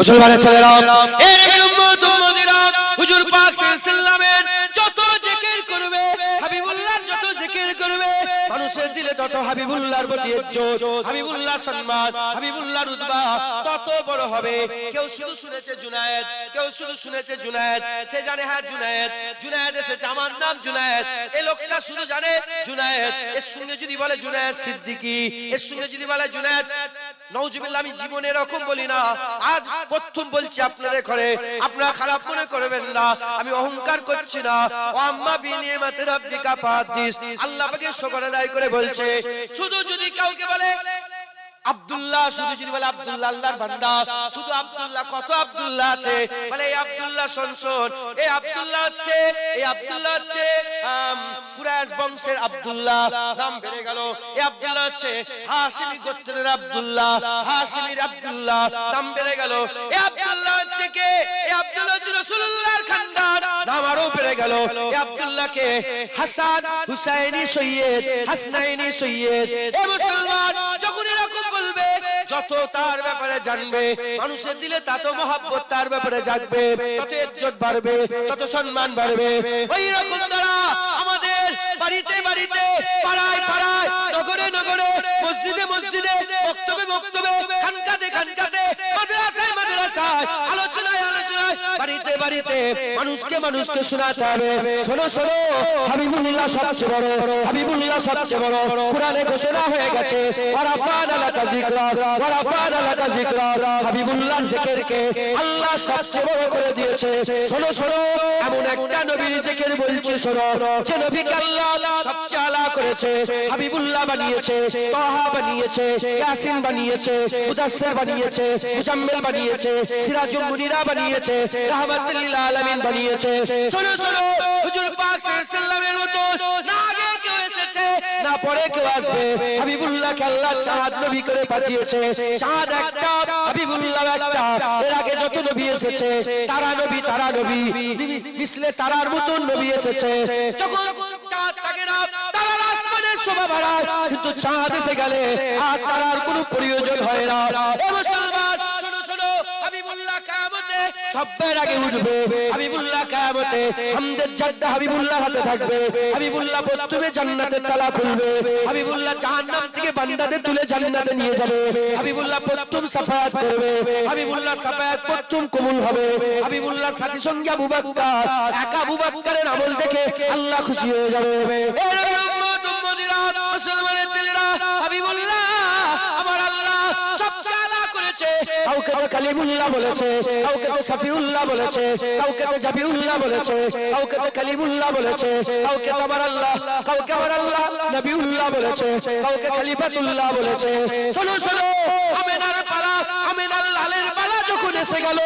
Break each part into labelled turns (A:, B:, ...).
A: মুসলমানের ছেলেরা, এই নবীর উম্মত উম্মতিরা, হুজুর পাক সাল্লাল্লাহু আলাইহি ওয়াসাল্লামের যত জিকির করবে, হাবিবুল্লাহর যত জিকির করবে, মানুষের দিলে তত হাবিবুল্লাহর প্রতি ইজ্জত, হাবিবুল্লাহর সম্মান, হাবিবুল্লাহর রুতবা তত বড় হবে। কেউ শুধু শুনেছে জুনায়েদ, কেউ শুধু শুনেছে জুনায়েদ, সে জানে হ্যাঁ জুনায়েদ, জুনায়েদ এসেছে, আমার নাম জুনায়েদ, এই লোকটা শুধু জানে জুনায়েদ। এর সঙ্গে যদি বলে জুনায়েদ সিদ্দিকী, এর সঙ্গে যদি বলে জুনায়েদ, নাউজুবিল্লাহ, আমি জীবনে এরকম বলি না, আজ প্রথম বলছি আপনাদের ঘরে, আপনারা খারাপ মনে করবেন না, আমি অহংকার করছি না। ও আম্মা বিনিয়ামাতি রাব্বিকা ফাহাদ্দিস, আল্লাহ পাকে শুকর আদায় করে বলছে, শুধু যদি কাউকে বলে আব্দুল্লাহ, শুধু যদি বলে আব্দুল্লাহ আল্লাহর বান্দা, শুধু আব্দুল্লাহ, কত আব্দুল্লাহ আছে, বলে এই আব্দুল্লাহ শোন, এই আব্দুল্লাহ হচ্ছে, এই আব্দুল্লাহ হচ্ছে কুরাইশ বংশের আব্দুল্লাহ, নাম বেড়ে গেল। এই আব্দুল্লাহ হচ্ছে হাশিমি গোত্রের আব্দুল্লাহ, হাশিমির আব্দুল্লাহ, নাম বেড়ে গেল। এই আব্দুল্লাহ হচ্ছে কে? এই আব্দুল্লাহ হচ্ছে রাসূলুল্লাহর খানদান, নাম আরো বেড়ে গেল। এই আব্দুল্লাহকে হাসান, হুসাইনি সৈয়দ, হাসনাইনি সৈয়দ। এই মুসলমান যখন এরকম বলবে, যত তার ব্যাপারে জানবে, মানুষের দিলে তত মহব্বত তার ব্যাপারে জাগবে, তত ইজ্জত বাড়বে, তত সম্মান বাড়বে। ওই রকম দ্বারা আমাদের বাড়িতে বাড়িতে, পাড়ায় পাড়ায়, নগরে নগরে, মসজিদে মসজিদে, বক্তব্যে বক্তব্যে, খানকাতে খানকাতে, মাদ্রাসায় মাদ্রাসায়, আলোচনায় আলোচনায়, বাড়িতে বাড়িতে মানুষকে মানুষকে শোনাতে হবে, শোনো শোনো, হাবিবুল্লাহ সবচেয়ে বড়, হাবিবুল্লাহ সবচেয়ে বড়। কোরআনে ঘোষণা হয়ে গেছে, ওয়ারাফানা লাকা যিকরা, ওয়ারাফানা লাকা যিকরা, হাবিবুল্লাহর জিকিরকে আল্লাহ সবচেয়ে বড় করে দিয়েছে। শোনো শোনো, এমন একটা নবীর জিকির বলছি শোনো, যে নবীকে আল্লাহ সবচেয়ে আলা করেছে, হাবিবুল্লাহ বানিয়েছে, তাহা বানিয়েছে, ইয়াসিন বানিয়েছে, মুদাসসির বানিয়েছে, মুজাম্মিল বানিয়েছে, সিরাজুল মুনিরা বানিয়েছে, রাহমাতুল লিল আলামিন বানিয়েছে। শোনো শোনো, হুজুর পাক সাল্লাল্লাহু আলাইহি ওয়াসাল্লামের মতো না আগে কেউ এসেছে, না পরে কেউ আসবে। হাবিবুল্লাহকে আল্লাহ চাঁদ নবী করে পাঠিয়েছে, চাঁদ একটা, হাবিবুল্লাহ একটা। এর আগে যত নবী এসেছে, তারা নবী তারা নবী, মিসলে তারার মতন নবী এসেছে। যখন চাঁদ থাকে না, তারার আসমানের শোভা বাড়ায়, কিন্তু চাঁদ এসে গেলে আর তারার কোনো প্রয়োজন হয় না। এ মুসলমান শোনো শোনো, হাবিবুল্লাহ কিয়ামতে সবার আগে উঠবে, হাবিবুল্লাহ কিয়ামতে হামদের জাদ্দা হাবিবুল্লাহর হাতে থাকবে, হাবিবুল্লাহ প্রথমে জান্নাতের তালা খুলবে, হাবিবুল্লাহ জাহান্নাম থেকে বান্দাদের তুলে জান্নাতে নিয়ে যাবে, হাবিবুল্লাহ প্রথম সাফায়াত করবে, হাবিবুল্লাহ সাফায়াত প্রথম কবুল হবে। হাবিবুল্লাহ সাথী সঙ্গী আবু বকর, একা আবু বকরের আমল দেখে আল্লাহ খুশি হয়ে যাবে। এই উম্মত উম্মতিরা, মুসলমানের ছেলেরা, হাবিবুল্লাহ আমার আল্লাহ সবচেয়ে আলা করেছে। কাউকে তো কালিমুল্লাহ বলেছে, কাউকে তো সাফিউল্লাহ বলেছে, কাউকে তো জাবিউল্লাহ বলেছে, কাউকে তো কালিমুল্লাহ বলেছে, কাউকে তো আমার আল্লাহ, কাউকে আমার আল্লাহ নবিউল্লাহ বলেছে, কাউকে খলিফাতুল্লাহ বলেছে। শোনো শোনো, আমিনার পালা, আমিনার লালের পালা যখন এসে গেল,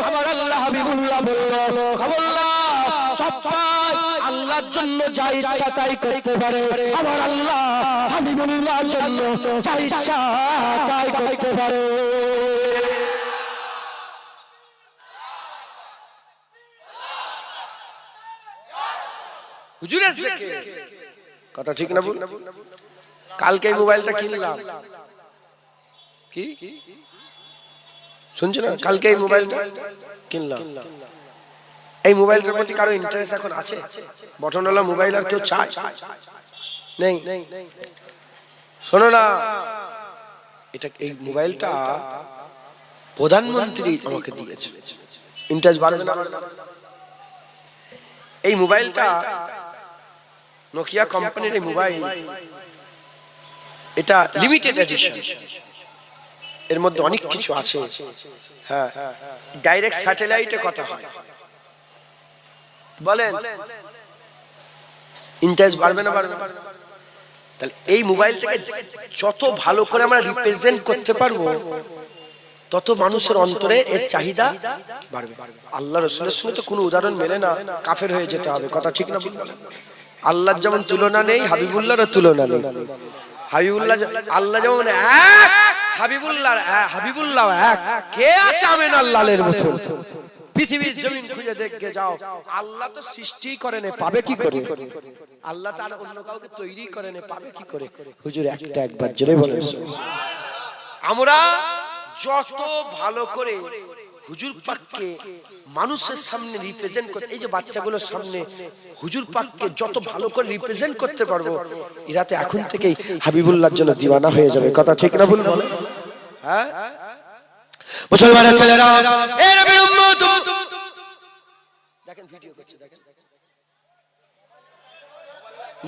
A: আমার আল্লাহ হাবিবুল্লাহ বলল, খবরদার, সবাই আল্লাহর জন্য যা ইচ্ছা তাই করতে পারে, আমার আল্লাহ হাবিবুল্লাহর জন্য যা ইচ্ছা তাই করতে পারে। হুজুরের জিকির কথা ঠিক না বল? কালকে এই মোবাইলটা কিনলাম, কি শুনছেন? কালকে এই মোবাইলটা কিনলাম। এই মোবাইলটার প্রতি কারো ইন্টারেস্ট এখন আছে? বটনওয়ালা মোবাইল আর কেউ চায়? নেই। শোনো না, এটা এই মোবাইলটা প্রধানমন্ত্রী আমাকে দিয়েছে। ইন্টারেস্ট বাড়বে না? এই মোবাইলটা নোকিয়া কোম্পানির এই মোবাইল, এটা লিমিটেড এডিশন, এর মধ্যে অনেক কিছু আছে। হ্যাঁ, ডাইরেক্ট স্যাটেলাইটে কথা হয়। বলেন ইন্টারেস্ট বাড়বে না বাড়বে না? তাহলে এই মোবাইলটাকে যত ভালো করে আমরা রিপ্রেজেন্ট করতে পারবো, তত মানুষের অন্তরে এর চাহিদা বাড়বে। আল্লাহ রাসূলের সঙ্গে তো কোনো উদাহরণ মেলে না, কাফের হয়ে যেতে হবে। কথা ঠিক না? আল্লাহর যেমন তুলনা নেই, হাবিবুল্লাহর তুলনা নেই। হাবিবুল্লাহ, আল্লাহ যেমন এক, হাবিবুল্লাহ এক। কে আছে আমিনার লালের মতন? পৃথিবীর জমিন খুঁজে দেখে যাও, আল্লাহ তো সৃষ্টি করেন, পাবে কি করে? আল্লাহ তাআলা অন্য কাউকে তৈরি করেন, পাবে কি করে? হুজুর একটা একবার জোরে বলেন। আমরা যত ভালো করে
B: হুজুর পাককে মানুষের সামনে রিপ্রেজেন্ট করতে, এই যে বাচ্চাগুলোর সামনে হুজুর পাককে যত ভালো করে রিপ্রেজেন্ট করতে পারবো, এরাতে এখন থেকেই হাবিবুল্লাহর জন্য দিওয়ানা হয়ে যাবে। কথা ঠিক না ভুল বলে? হ্যাঁ
A: মুসলমানের ছেলেরা, এ নবীর উম্মত,
B: দেখেন ভিডিও করছে, দেখেন,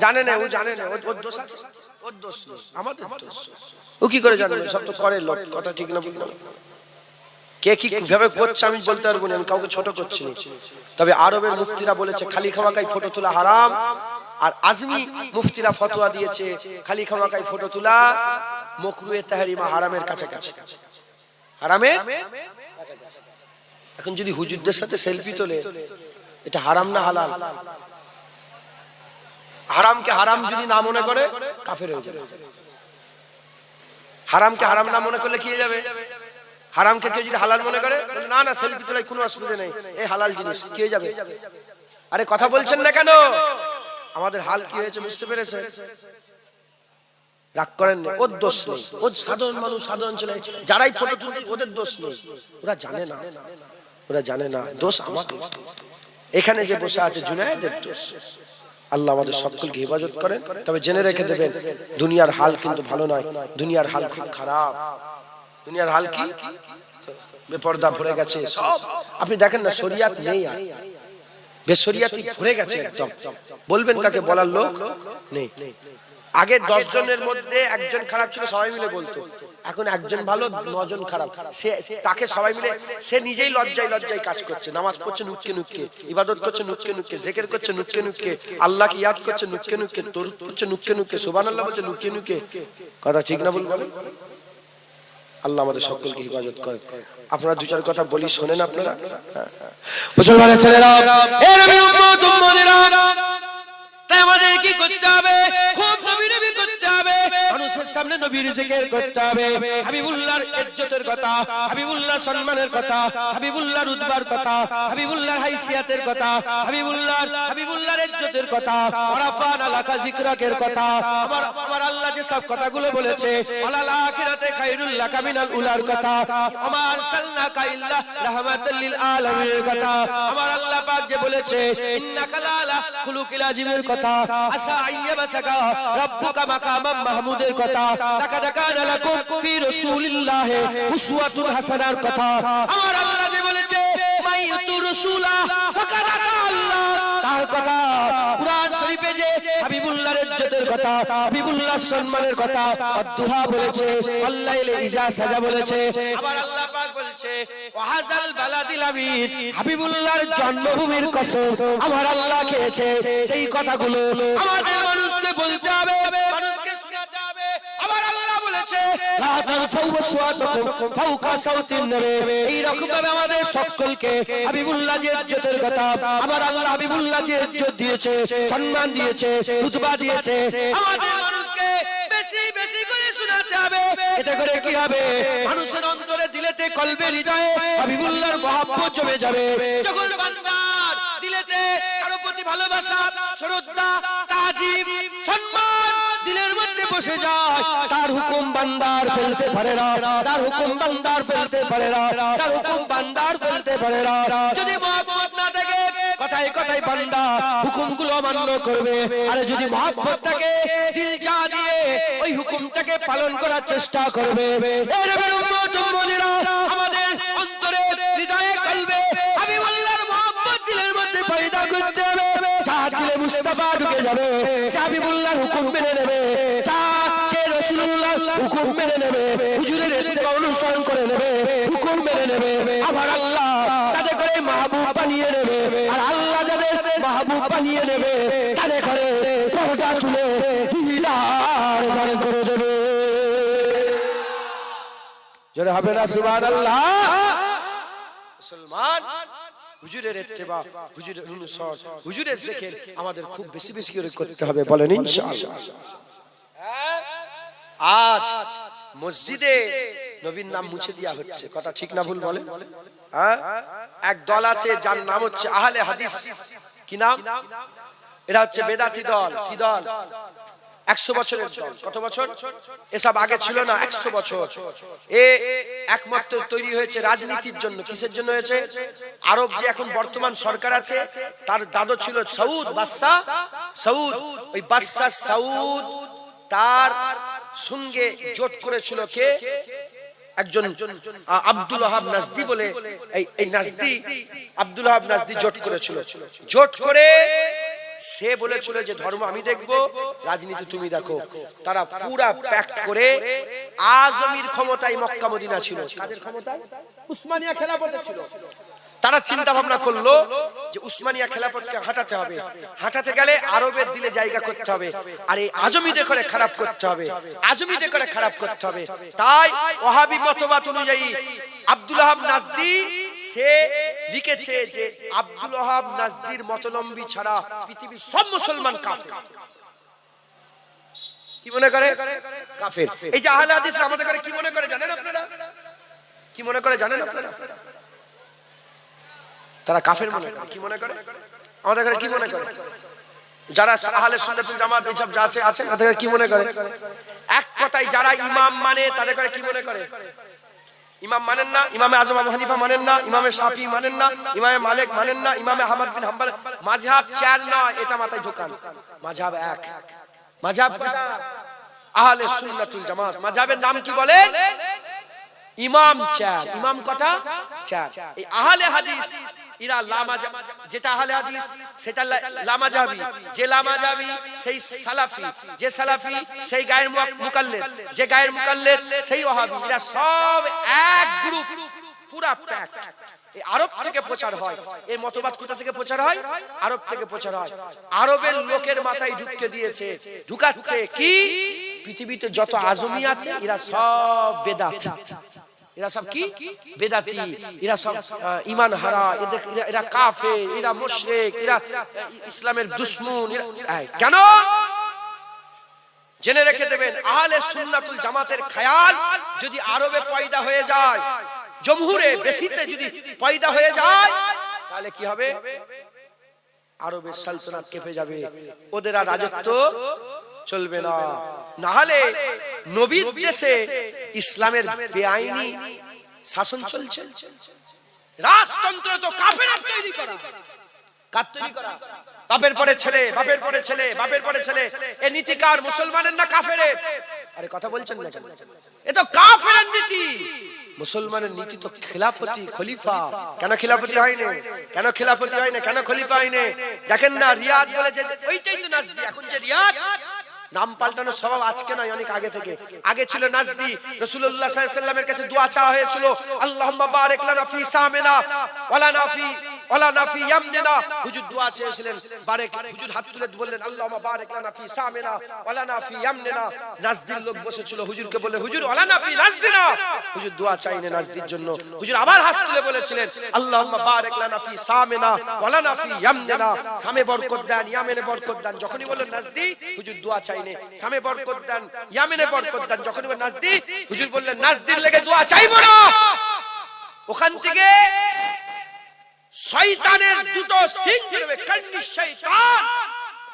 B: জানে না, ও জানে না, ওর দোষ আছে, ওর দোষ নেই, আমাদের দোষ। ও কি করে জানবে? সব তো করে লোক। কথা ঠিক না ভুল? কে কি ভাবে করছে আমি বলতে পারবো না, আমি কাউকে ছোট করছি না। তবে আরবের মুফতিরা বলেছে খালি খামাকাই ফটো তোলা হারাম, আর আজমি মুফতিরা ফতোয়া দিয়েছে খালি খামাকাই ফটো তোলা মাকরুহে তাহরিমা, হারামের কাছাকাছি, হারামের। এখন যদি হুজুরদের সাথে সেলফি তোলে, এটা হারাম না হালাল? হারামকে হারাম যদি না মনে করে কাফের হয়ে যাবে। হারামকে হারাম না মনে করলে কি হয়ে যাবে? হারামকে কেউ যদি হালাল মনে করে, না না সেলফি তোলায় কোনো অসুবিধা নেই, এই হালাল জিনিস, কি হয়ে যাবে? আরে কথা বলছেন না কেন? আমাদের হাল কি হয়েছে বুঝতে পেরেছে? রাগ করেন না, ওর দোষ নেই, ও সাধারণ মানুষ, সাধারণ ছেলে, যারাই ফটো তুলছে ওদের দোষ নেই, ওরা জানে না, ওরা জানে না, দোষ আমাদের। এখানে যে বসে আছে জুনায়েদের দোষ। আল্লাহ আমাদের সকলকে হেফাজত করেন। তবে জেনে রেখে দেবেন, দুনিয়ার হাল কিন্তু ভালো নয়, দুনিয়ার হাল খুব খারাপ। দুনিয়ার হাল কি? বেপর্দা ভরে গেছে সব। আপনি দেখেন না, শরিয়াত নেই, আর বেশরিয়াতি ভরে গেছে একদম। বলবেন কাকে? বলার লোক নেই। আগে 10 জনের মধ্যে একজন খারাপ ছিল, সবাই মিলে বলতো। এখন একজন ভালো, 9 জন খারাপ। সে তাকে সবাই মিলে, সে নিজেই লজ্জায় লজ্জায় কাজ করছে, নামাজ পড়ছে নুক্কে নুক্কে, ইবাদত করছে নুক্কে নুক্কে, জিকির করছে নুক্কে নুক্কে, আল্লাহকে ইয়াদ করছে নুক্কে নুক্কে, দরুদ পড়ছে নুক্কে নুক্কে, সুবহানাল্লাহ বলছে নুক্কে নুক্কে। কথা ঠিক না বলবেন? আল্লাহ আমাদের সকলকে হেফাজত করেন। আপনারা 2-4 কথা বলি, শোনেন আপনারা।
A: মুসলমানের ছেলেরা, এ নবীর উম্মত, উম্মতেরা, তাই আমাদের কি করতে হবে? খুব নবী নবী করতে হবে, মানুষের সামনে নবীর জিকির করতে হবে, হাবিবুল্লাহর ইজ্জতের কথা, হাবিবুল্লাহর সম্মানের কথা, হাবিবুল্লাহর রুতবার কথা, হাবিবুল্লাহর হাইসিয়াতের কথা, হাবিবুল্লাহর ইজ্জতের কথা, আরাফানা লাকা যিকরাকের কথা। আমার আল্লাহ যে সব কথাগুলো বলেছে, আলাল আখিরাতে খায়রুল লাকা মিনাল উলার কথা, আমার সাল্লাকা ইল্লা রাহমাতাল লিল আলামিনের কথা। আমার আল্লাহ পাক যে বলেছে, ইন্নাকা লালা খুলুকিল আযীমের কথা, আসা আইয়াবাসাকা রাব্বুকা মাকামাম মাহমুদের কথা, লাকাদ কানা লাকুম ফি রাসূলিল্লাহি উসওয়াতুন হাসানার কথা। আমার আল্লাহ যে বলেছে, মাইয়াতুর রাসূলা ফাকাদ আল্লাহ, তার কথা। কুরআন শরীফে যে হাবিবুল্লাহর ইজ্জতের কথা, হাবিবুল্লাহর সম্মানের কথা, আদ-দুহা বলেছে, আল্লাইলে ইজা সাজা বলেছে। আবার আল্লাহ পাক বলেছে, ওয়াহাজাল বালাদিল আমিন, হাবিবুল্লাহর জন্মভূমির কসম আমার আল্লাহ খেয়েছে। সেই কথাগুলো আমাদের মানুষকে বলতে হবে, মানুষকে শোনাতে হবে। আবার আল্লাহ বলেছে, লা তারফাউ আসওয়াতাকুম ফাওকা সাওতিন নবী। এই রকম ভাবে আমাদের সকলকে হাবিবুল্লাহ যে ইজ্জতের কথা, আমার আল্লাহ হাবিবুল্লাহ যে ইজ্জত দিয়েছে, সম্মান দিয়েছে, রুতবা দিয়েছে, আমাদের মানুষকে বেশি বেশি করে শোনাতে হবে। এতে করে কি হবে? মানুষের অন্তরে, দিলেতে, কলবে, হৃদয়ে হাবিবুল্লাহর মহব্বত জমে যাবে। যখন বান্দার দিলেতে কারো প্রতি ভালোবাসা, শ্রদ্ধা, তাজিম, সম্মান দিলের মধ্যে বসে যায়, তার হুকুম বান্দার ফেলতে পারে না, তার হুকুম বান্দার ফেলতে পারে না, তার হুকুম বান্দার ফেলতে পারে না। যদি মহব্বত না থাকে, কথায় কথায় বান্দা হুকুমগুলো অমান্য করবে। আর যদি মহব্বত থাকে, দিল যা দিয়ে ওই হুকুমটাকে পালন করার চেষ্টা করবে। এর উম্মত উম্মতেরা, আমাদের অন্তরে, হৃদয়ে, কলবে হাবিবুল্লাহর মহব্বত দিলের মধ্যে পয়দা করতে হবে। যা দিলে মুস্তাফা ঢুকে যাবে, সে হাবিবুল্লাহর হুকুম মেনে নেবে, যা সে রাসূলুল্লাহর হুকুম মেনে নেবে, হুজুরের ইত্তেবা অনুসরণ করে নেবে, হুকুম মেনে নেবে। আবার আল্লাহ তাদের করে মাহবুব বানিয়ে নেবে। আর আল্লাহ যাদের মাহবুব বানিয়ে নেবে, তাদের করে পর্দা তুলে দিদার দান করে দেবে। জোরে হবে না সুবহানাল্লাহ? মুসলমান, হুজুরের ইত্তেবা, হুজুরের অনুসরণ, হুজুরের জিকির আমাদের খুব বেশি বেশি করে করতে হবে। বলেন ইনশাআল্লাহ। আজ মসজিদে নবীর নাম মুছে দেওয়া হচ্ছে, কথা ঠিক না ভুল বলে? হ্যাঁ, এক দল আছে যার নাম হচ্ছে আহলে হাদিস। কি নাম? এটা হচ্ছে বেদাতি দল। কি দল?
B: 100 বছরের দল। কত বছর? এসব আগে ছিল না, 100 বছর। এ একমাত্র তৈরি হয়েছে রাজনীতির জন্য। কিসের জন্য হয়েছে? আরব যে এখন বর্তমান সরকার আছে, তার দাদু ছিল সৌদ বাদশাহ সৌদ। ওই বাদশাহ সৌদ তার সঙ্গে জোট করেছিল কে? একজন আব্দুল ওয়াহাব নাজদি বলে, এই নাজদি আব্দুল ওয়াহাব নাজদি জোট করেছিল। জোট করে সে বলেছিল যে ধর্ম আমি দেখব, রাজনীতি তুমি দেখো। তারা পুরা প্যাক্ট করে আজমির ক্ষমতায় মক্কা মদিনা ছিল। কাদের ক্ষমতায়? উসমানিয়া খেলাফতে ছিল। তারা চিন্তা ভাবনা করলো যে উসমানিয়া খেলাফতকে হাঁটাতে হবে। হাঁটাতে গেলে আরবের দিলে জায়গা করতে হবে, আর এই আজমিদের করে খারাপ করতে হবে, আজমিদের করে খারাপ করতে হবে। তাই ওয়াহাবি মতবাদ অনুযায়ী আব্দুল ওয়াহাব নাজদি সে লিখেছে যে আব্দুল ওয়াহাব নাজদির মতলম্বী ছাড়া পৃথিবীর সব মুসলমান কাফের। কি মনে করে? কাফের। এই যে আহলে হাদিস আমাদের করে কি মনে করে জানেন আপনারা? কি মনে করে জানেন আপনারা? তারা কাফের মনে করে। কি মনে করে? আমাদের করে কি মনে করে? যারা আহলে সুন্নাত ওয়াল জামাত এইসব যা আছে তাদের কি মনে করে? এক কথায় যারা ইমাম মানে তাদের করে কি মনে করে? ইমাম মানেন না, ইমামে আজম আবু হানিফা মানেন না, ইমামে শাফি মানেন না, ইমামে মালিক মানেন না, ইমামে আহমদ বিন হাম্বল। মাযহাব চার নয়, এটা মাথায় ঢোকান। মাযহাব এক। মাযহাব কয়টা? আহলে সুন্নাত ওয়াল জামাত। মাযহাবের নাম কি বলেন? ইমাম চার। ইমাম কটা? চার। এই আহলে হাদিস ইরা লামাযহাব, যেটা আহলে হাদিস সেটা লামাযহাবি, যে লামাযহাবি সেই সালাফি, যে সালাফি সেই গায়ের মুকাল্লিদ, যে গায়ের মুকাল্লিদ সেই ওয়াহাবি। এরা সব এক গ্রুপ, পুরা প্যাক। এই আরব থেকে প্রচার হয়। এই মতবাদ কোথা থেকে প্রচার হয়? আরব থেকে প্রচার হয়। আরবের লোকের মাথায় ঢুকিয়ে দিয়েছে, ঢুকাচ্ছে কি? পৃথিবীতে যত আজমি আছে এরা সব বেদাত। এরা সব কি? বেদাতি। এরা সব ঈমান হারা, এরা কাফের, এরা মুশরিক, এরা ইসলামের দুশমন। কেন? জেনে রেখে দেবেন, আহলে সুন্নাত ওয়াল জামাতের খেয়াল যদি আরবে পয়দা হয়ে যায়, জমহুরে বেশিতে যদি পয়দা হয়ে যায়, তাহলে কি হবে? আরবের সালতানাত কেঁপে যাবে, ওদের আর রাজত্ব চলবে না। না হলে নবীর দেশে ইসলামের বেআইনি শাসন চলছে। রাজতন্ত্র তো কাফেররা তৈরি করা। কার তৈরি করা? বাপের পরে ছেলে, বাপের পরে ছেলে, বাপের পরে ছেলে। এই নীতি কার? মুসলমানের না কাফেরের? আরে কথা বলছেন না কেন? এ তো কাফেরের নীতি। মুসলমানের নীতি তো খিলাফতি, খলিফা। কেন খিলাফতি হয় না? কেন খিলাফতি হয় না? কেন খলিফা হয় না? দেখেন না, রিয়াদ বলে যে ওইটাই তো নাজদি। এখন যে রিয়াদ, নাম পাল্টানোর স্বভাব আজকে নয়, অনেক আগে থেকে। আগে ছিল নাজদি। রাসূলুল্লাহ সাল্লাল্লাহু আলাইহি ওয়াসাল্লামের কাছে দোয়া চাওয়া হয়েছিল, আল্লাহুম্মা বারিক লানা ফি সামিনা ওয়ালা নাফি ইয়ামনিনা। হুজুর দোয়া চেয়েছিলেন, বারেক। হুজুর হাত তুলে বললেন, আল্লাহুম্মা বারিক লানা ফি সামিনা ওয়ালা নাফি ইয়ামনিনা। নাজদির লোক বসেছিল, হুজুরকে বলে, হুজুর ওয়ালা নাফি নাজদিনা। হুজুর দোয়া চাইলেন নাজদির জন্য। হুজুর আবার হাত তুলে বলেছিলেন, আল্লাহুম্মা বারিক লানা ফি সামিনা ওয়ালা নাফি ইয়ামনিনা। সামে বরকত দেন, ইয়ামেনে বরকত দেন। যখনই বললেন নাজদি, হুজুর দোয়া চাইনে, সামে বরকত দেন, ইয়ামেনে বরকত দেন। যখনই বললেন নাজদি, হুজুর বললেন নাজদির লেগে দোয়া চাইবো না। ওখান থেকে শয়তানের দুটো সিং বেরোবে, কান্নি শয়তান,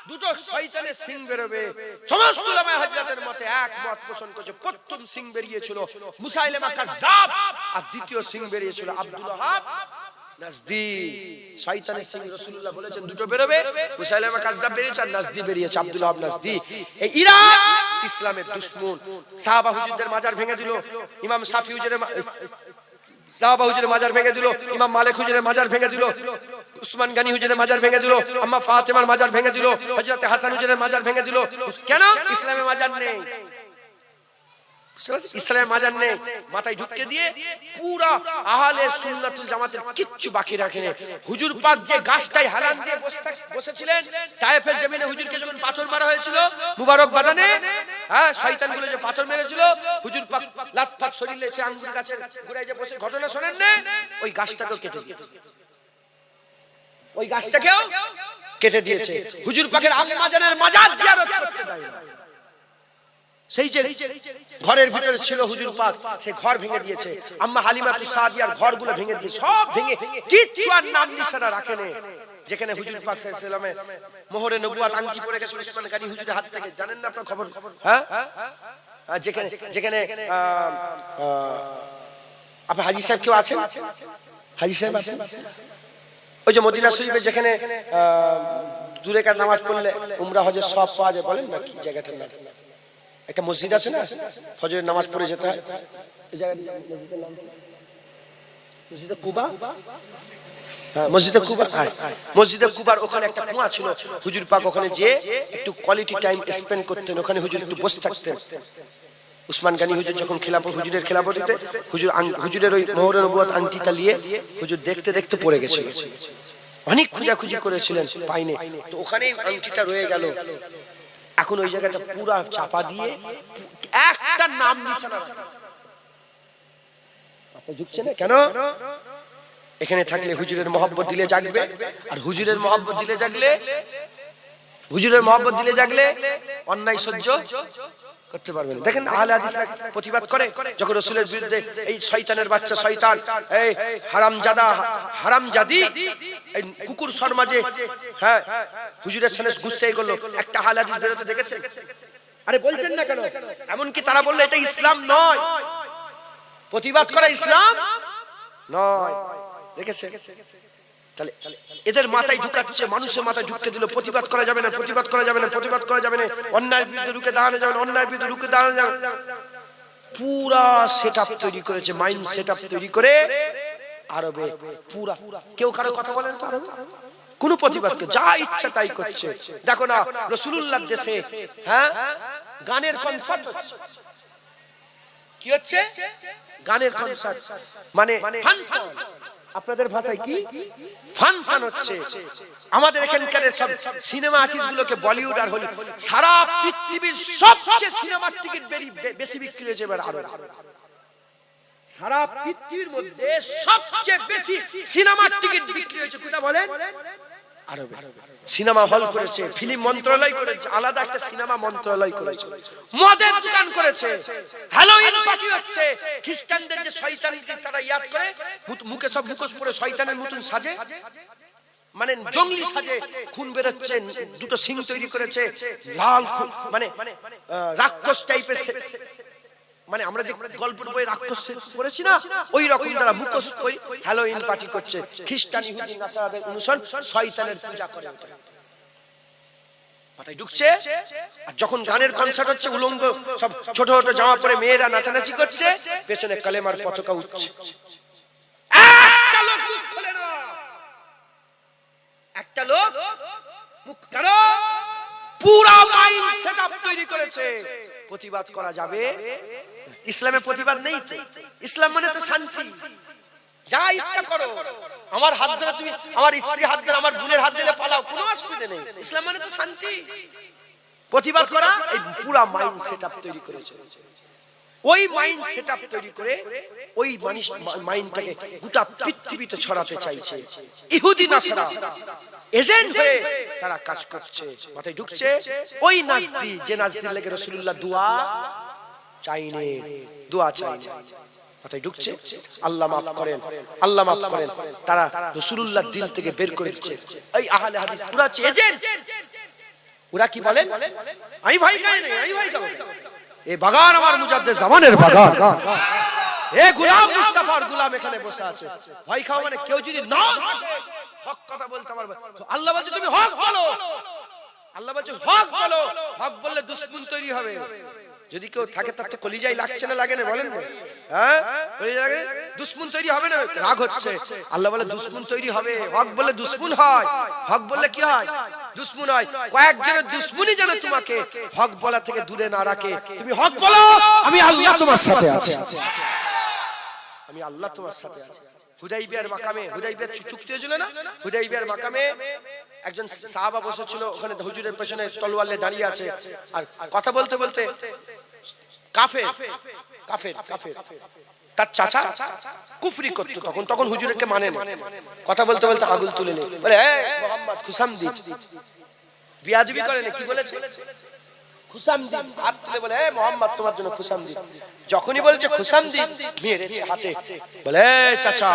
B: দুটো শয়তানের সিং বেরোবে। সমস্ত উলামায়ে হযরতের মতে এক মত পোষণ করেছে। প্রথম সিং বেরিয়েছিল মুসাইলিমা কাজ্জাব, আর দ্বিতীয় সিং বেরিয়েছিল আব্দুল ওয়াহাব নাজদি। শয়তানের সিং রাসূলুল্লাহ বলেছেন দুটো বেরোবে, মুসাইলিমা কাজ্জাব বেরিয়েছে আর নাজদি বেরিয়েছে, আব্দুল ওয়াহাব নাজদি। এই ইরা ইসলামের দুশমন। সাহাবা হুজুরদের মাজার ভেঙে দিল, ইমাম শাফি হুজুরের সাহাবা হুজুরের মাজার ভেঙে দিল, ইমাম মালিক হুজুরের মাজার ভেঙে দিল, উসমান গনি হুজুরের মাজার ভেঙে দিল, আম্মা ফাতেমার মাজার ভেঙে দিল, হযরত হাসান হুজুরের মাজার ভেঙে দিল। কেন? ইসলামের মাজার নেই, ইসলামের মাজার নেই। মাথায় ঢুকিয়ে দিয়ে পুরা আহলে সুন্নাত ওয়াল জামাতের কিচ্ছু বাকি রাখেনি। হুজুর পাক যে গাছটায় হারান দিয়ে বসেছিলেন, তায়েফের জমিনে হুজুরকে যখন পাথর মারা হয়েছিল মুবারক বাদানে, হ্যাঁ, শয়তানগুলো যে পাথর মেরেছিল, হুজুর পাক লাত পাত শরীরে এসে আঙ্গুর গাছের গোড়ায় যে বসে ঘটনা শোনেন না, ওই গাছটাকেও কেটে দিয়েছে। ওই গাছটাকেও কেটে দিয়েছে। হুজুর পাকের আম্মা জানের মাজার জিয়ারত করতে দেয় না। সেই যে ঘরের ভিতরে ছিল হুজুর পাক, সে ঘর ভেঙে দিয়েছে। আম্মা হালিমাতুস সাদিয়ার ঘরগুলো ভেঙে দিয়ে সব ভেঙে, কিচ্ছু আর নাম নিশানা রাখেনি। যেখানে হুজুর পাক সাল্লাল্লাহু আলাইহি ওয়াসাল্লামের মোহরে নবুয়ত আংটি পড়ে গেছে উসমান গনি হুজুরের হাত থেকে, জানেন না আপনার খবর? হ্যাঁ, যেখানে যেখানে আপনার হাজী সাহেব কেউ আছেন? হাজী সাহেব আছেন? ওই যে মদিনা শরীফে যেখানে দূরে কার নামাজ পড়লে উমরা হজের সব পাওয়া যায়, বলেন না কি জায়গাটার নাম? একটা মসজিদ আছে না, ফজরের নামাজ পড়ে যেতে হয়, এই জায়গাটার মসজিদের নাম মসজিদে কুবা। হ্যাঁ, মসজিদে কুবা। মসজিদে কুবার ওখানে একটা কুয়া ছিল, হুজুর পাক ওখানে যে একটু কোয়ালিটি টাইম স্পেন্ড করতেন, ওখানে হুজুর একটু বসে থাকতেন। উসমান গনি হুজুর যখন খেলাফত, হুজুরের খেলাফতিতে হুজুরের ওই মোহরে নবুয়ত আংটিটা নিয়ে হুজুর দেখতে দেখতে পড়ে গেছিল, অনেক খোঁজাখুঁজি করেছিলেন, পাইনি, তো ওখানেই আংটিটা রয়ে গেল। এখন ওই জায়গাটা পুরা চাপা দিয়ে একটা নাম নিশানা ঝুঁকছে না কেন? এখানে থাকলে হুজুরের মহব্বত দিলে জাগবে, আর হুজুরের মহব্বত দিলে জাগলে, হুজুরের মহব্বত দিলে জাগলে অন্যায় সহ্য করতে পারবেন। দেখেন আহলে হাদিসরা প্রতিবাদ করে যখন রাসূলের বিরুদ্ধে এই শয়তানের বাচ্চা শয়তান, এই হারামজাদা হারামজাদি, এই কুকুর সমাজে, হ্যাঁ, হুজুরের সামনে গুস্তাখি করলো, একটা আহলে হাদিস বেরোতে দেখেছে? আরে বলছেন না কেন? এমন কি তারা বললো এটা ইসলাম নয়, প্রতিবাদ করা ইসলাম নয়, দেখেছে? তাহলে এদের মাথায় ঢুকাচ্ছে, মানুষের মাথায় ঢুকতে দিল প্রতিবাদ করা যাবে না, প্রতিবাদ করা যাবে না, প্রতিবাদ করা যাবে না, অন্যায়ের বিরুদ্ধে রুখে দাঁড়ানো যাবে না, অন্যায়ের বিরুদ্ধে রুখে দাঁড়ানো যাবে না। পুরা সেটআপ তৈরি করেছে, মাইন্ড সেটআপ তৈরি করে আরবে পুরা, কেউ কারো কথা বলেন তো আরবে? কোন প্রতিবাদ করে যা ইচ্ছা তাই করছে। দেখো না রাসূলুল্লাহর দেশে, হ্যাঁ, গানের কনসার্ট হচ্ছে। কি হচ্ছে? গানের কনসার্ট, মানে ফাংশন। আপনাদের ভাষায় কি ফাংশন হচ্ছে? আমাদের এখানকার সব সিনেমা আর্টিস্টগুলোকে বলিউড আর হলিউড, সারা পৃথিবীর সবচেয়ে সিনেমার টিকিট বেশি বিক্রি হয়েছে এবার আরবে। সারা পৃথিবীর মধ্যে সবচেয়ে বেশি সিনেমার টিকিট বিক্রি হয়েছে কোথায় বলেন? আরবে। সিনেমা হল করেছে, ফিল্ম মন্ত্রণালয় করেছে, আলাদা একটা সিনেমা মন্ত্রণালয় করেছে, মদের দোকান করেছে, হ্যালোইন পার্টি হচ্ছে। খ্রিস্টানদের যে শয়তানকে তারা ইয়াদ করে, মুখে সব মুখোশ পরে শয়তানের মতন সাজে, মানে জঙ্গলি সাজে, খুন বেরোচ্ছে, দুটো সিং তৈরি করেছে, লাল মানে রাক্ষস টাইপের, মানে আমরা যে গল্পের বই রাক্ষস পড়েছি না, ওই রকম তারা মুখোশ পরে হ্যালোইন পার্টি করছে। খ্রিস্টান ইহুদি নাসারাদের অনুসরণ, শয়তানের পূজা করে, মাথায় ঢুকছে। আর যখন গানের কনসার্ট হচ্ছে, উলঙ্গ সব ছোট ছোট জামা পরে মেয়েরা নাচানাচি করছে, পেছনে কালেমার পতাকা উঠছে। একটা লোক মুখ খোলে না, একটা লোক মুখ, কারণ পুরা মাইন্ড সেটআপ তৈরি করেছে। প্রতিবাদ করা যাবে? ইসলামে প্রতিবাদ নেই তো। ইসলাম মানে তো শান্তি, যা ইচ্ছা করো, আমার হাত ধরে তুমি আমার স্ত্রী হাত ধরে আমার বোনের হাত দিলে পালাও, কোনো অসুবিধা নেই। ইসলাম মানে তো শান্তি। প্রতিবাদ করা, এই পুরা মাইন্ড সেটআপ তৈরি করেছে। ওই মাইন্ড সেটআপ তৈরি করে ওই মানুষ মাইন্ডটাকে গোটা পৃথিবীতে ছড়াতে চাইছে। ইহুদি নাসারা এজেন্ট হয়ে তারা কাজ করছে, মাথায় ঢুকছে। ওই নাজদি, যে নাজদির লেগে রাসূলুল্লাহ দোয়া চাইনে, দোয়া চাইনে, মাথায় ঢুকছে। আল্লাহ মাফ করেন, আল্লাহ মাফ করেন, তারা রাসূলুল্লাহ দিল থেকে বের করে দিচ্ছে। এই আহলে হাদিস পুরা এজেন্ট। ওরা কি বলেন? আমি ভয় খাই না, আমি ভয় খাবো। এই বাগান আমার মুজাদ্দেদ জামানের বাগান, এ গোলাম মুস্তাফার গোলাম এখানে বসে আছে। ভয় খাও মানে কেউ যদি না হক কথা বলতে পারবে, আল্লাহ বলছে তুমি হক বলো, আল্লাহ বলছে হক বলো। হক বললে দুশমন তৈরি হবে। যদি কেউ থাকে তার তো কলিজায় লাগছে না, লাগে না বলেন না? হ্যাঁ, কলিজায় লাগে, দুশমন তৈরি হবে না, রাগ হচ্ছে। আল্লাহ বলে দুশমন তৈরি হবে। হক বললে দুশমন হয়, হক বললে কি হয়? দুশমন হয়। কয়েকজনের দুশমনি যেন তোমাকে হক বলা থেকে দূরে না রাখে। তুমি হক বলো, আমি আল্লাহ তোমার সাথে আছি, আমি আল্লাহ তোমার সাথে আছি। হুদাইবিয়ার মাকামে, হুদাইবিয়ার চুক্তি হয়েছিল না, হুদাইবিয়ার মাকামে একজন সাহাবা বসেছিল, ওখানে হুজুরের পেছনে তলোয়ার নিয়ে দাঁড়িয়ে আছে, আর কথা বলতে বলতে কাফের কাফের কাফের তার চাচা কুফরি করতো, তখন হুজুরকে মানে না। কথা বলতে বলতে আগুন তুলে নেই, বলে মোহাম্মদ খুসামদিদ, বিয়াদবি করে না, কি বলেছে? খুসামদিদ, হাত তুলে বলে মোহাম্মদ তোমার জন্য খুসামদিদ। যখনই বলছে খুসামদিদ, মেরেছে হাতে, বলে চাচা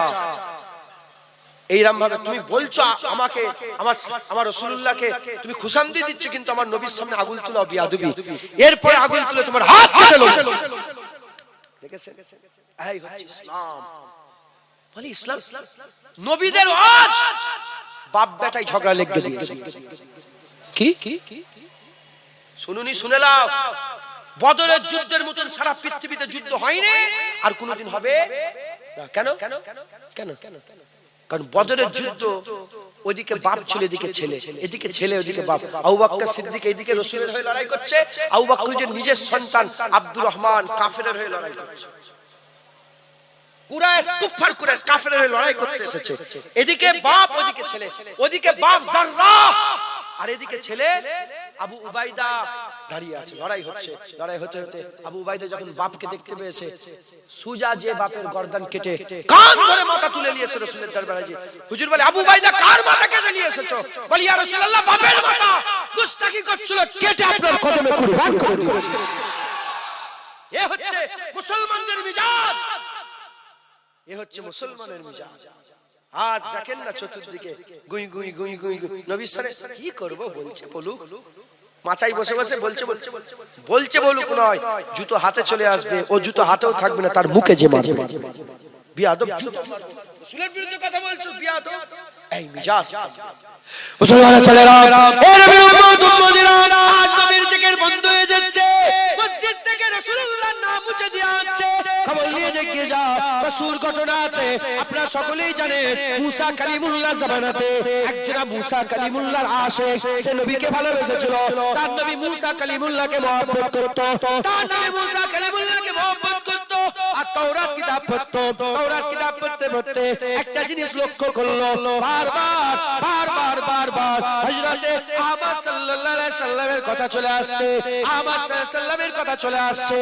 B: এইরকম ভাবে তুমি বলছো আমাকে, আমার রাসূলুল্লাহকে তুমি খুশামদি দিচ্ছ, কিন্তু আমার নবীর সামনে আগুন তুলো বিয়াদবি, এরপরে আগুন তুলে তোমার হাত কেটে লো। দেখেছেন, এই হচ্ছে ইসলাম। বলি ইসলাম নবীদের আজ বাপ বেটাই ঝগড়া লেগে দিয়েছে। কি শুনুনি, শুনে নাও, বদরের যুদ্ধের মতন সারা পৃথিবীতে যুদ্ধ হয়নি, আর কোনোদিন হবে না। কেন? কারণ বদরের যুদ্ধ ওইদিকে বাপ ছিল, এদিকে ছেলে, এদিকে ছেলে ওইদিকে বাপ। আবু বকর সিদ্দিক এইদিকে রাসূলের হয়ে লড়াই করছে, আবু বকরের নিজের সন্তান আব্দুর রহমান কাফেরের হয়ে লড়াই করছে। কুরাইশ কুফার কুরাইশ কাফেরের হয়ে লড়াই করতে এসেছে। এদিকে বাপ, ওইদিকে ছেলে, ওদিকে বাপ জাররাহ আর এদিকে ছেলে আবু উবাইদা দাঁড়িয়ে আছে। লড়াই হচ্ছে, লড়াই হতে হতে আবু উবাইদা যখন বাপকে দেখতে পেয়েছে, সুজা যে বাপের গর্দান কেটে কান ধরে মাথা তুলে নিয়েছে রাসূলের দরবারে। যে হুজুর বলে, আবু উবাইদা কার মাথা কেটে নিয়ে এসেছো? বলি, ইয়া রাসূলুল্লাহ, বাপের মাথা গুস্তাখি করছিল, কেটে আপনার কদমে কুরবান করে দিয়েছি। এ হচ্ছে মুসলমানদের মিজাজ, এ হচ্ছে মুসলমানের মিজাজ। আজ দেখেন না চতুর্দিকে গুই গুই গুই গুই গুই। নবীর সাথে কি করব বলছে বলুক, মাচাই বসে বসে বলছে বলুক নয়, জুতো হাতে চলে আসবে, ও জুতো হাতেও থাকবে না, তার মুখে যে মারবে। বিয়াদব জুতো রাসূলের বিরুদ্ধে কথা বলছো, বিয়াদব। এই মিজাজ মুসলমানের ছেলেরা, এ নবীর উম্মত উম্মতিরা, আজ নবীর জিকির বন্ধ হয়ে যাচ্ছে, মসজিদ থেকে রাসূলুল্লাহর নাম মুছে দেওয়া হচ্ছে। খবর নিয়ে দেখিয়ে যা, রাসূল ঘটনা আছে, আপনারা সকলেই জানেন। মুসা কালিমুল্লাহ জামানাতে একজন মুসা কালিমুল্লাহর আশিক, সে নবীকে ভালোবেসেছিল। তার নবী মুসা কালিমুল্লাহকে মহব্বত করত, তার নবী মুসা কালিমুল্লাহকে মহব্বত করত, আর তাওরাত কিতাব পড়তো। তাওরাত কিতাব পড়তে পড়তে একটা জিনিস লক্ষ্য করলো, বারবার হযরতে আহমদ সাল্লাল্লাহু আলাইহি সাল্লামের কথা চলে আসছে, আহমদ সাল্লাল্লাহু আলাইহি সাল্লামের কথা চলে আসছে।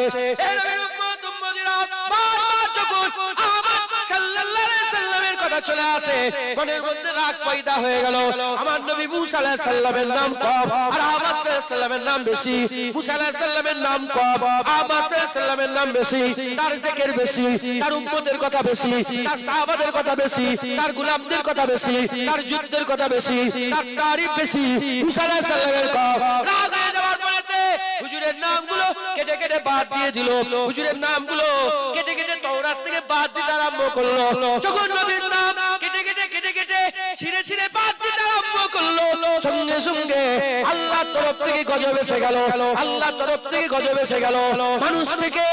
B: এ নবীর উম্মত উম্মতিরা, বারবার যখন আহমদ সাল্লাল্লাহু আলাইহি সাল্লামের কথা চলে আসে, মনের মধ্যে রাগ পয়দা হয়ে গেল। আমার নবী মুসা আলাইহিস সালামের নাম কম, আর আহমদ সাল্লাল্লাহু আলাইহি সাল্লামের নাম বেশি। মুসা আলাইহিস সালামের নাম কম, আহমদ সাল্লাল্লাহু আলাইহি সাল্লামের নাম বেশি। তার জিকির বেশি, তার উম্মতের কথা বেশি, তার সাহাবাদের কথা বেশি, তার গোলামদের কথা বেশি, তার যুদ্ধের কথা বেশি, তার তারিফ বেশি। মুসা আলাইহিস সালামের কম। রাগ হয়ে যাওয়ার পরেতে হুজুরের নামগুলো কেটে কেটে বাদ দিয়ে দিল, হুজুরের নামগুলো কেটে কেটে তাওরাত থেকে বাদ দিতে আরম্ভ করলো। যখন নবীর নাম কেটে কেটে ছিঁড়ে ছিঁড়ে বাদ দিতে আরম্ভ করলো, সঙ্গে সঙ্গে আল্লাহর তরফ থেকে গজব এসে গেল, আল্লাহর তরফ থেকে গজব এসে গেল। মানুষ থেকে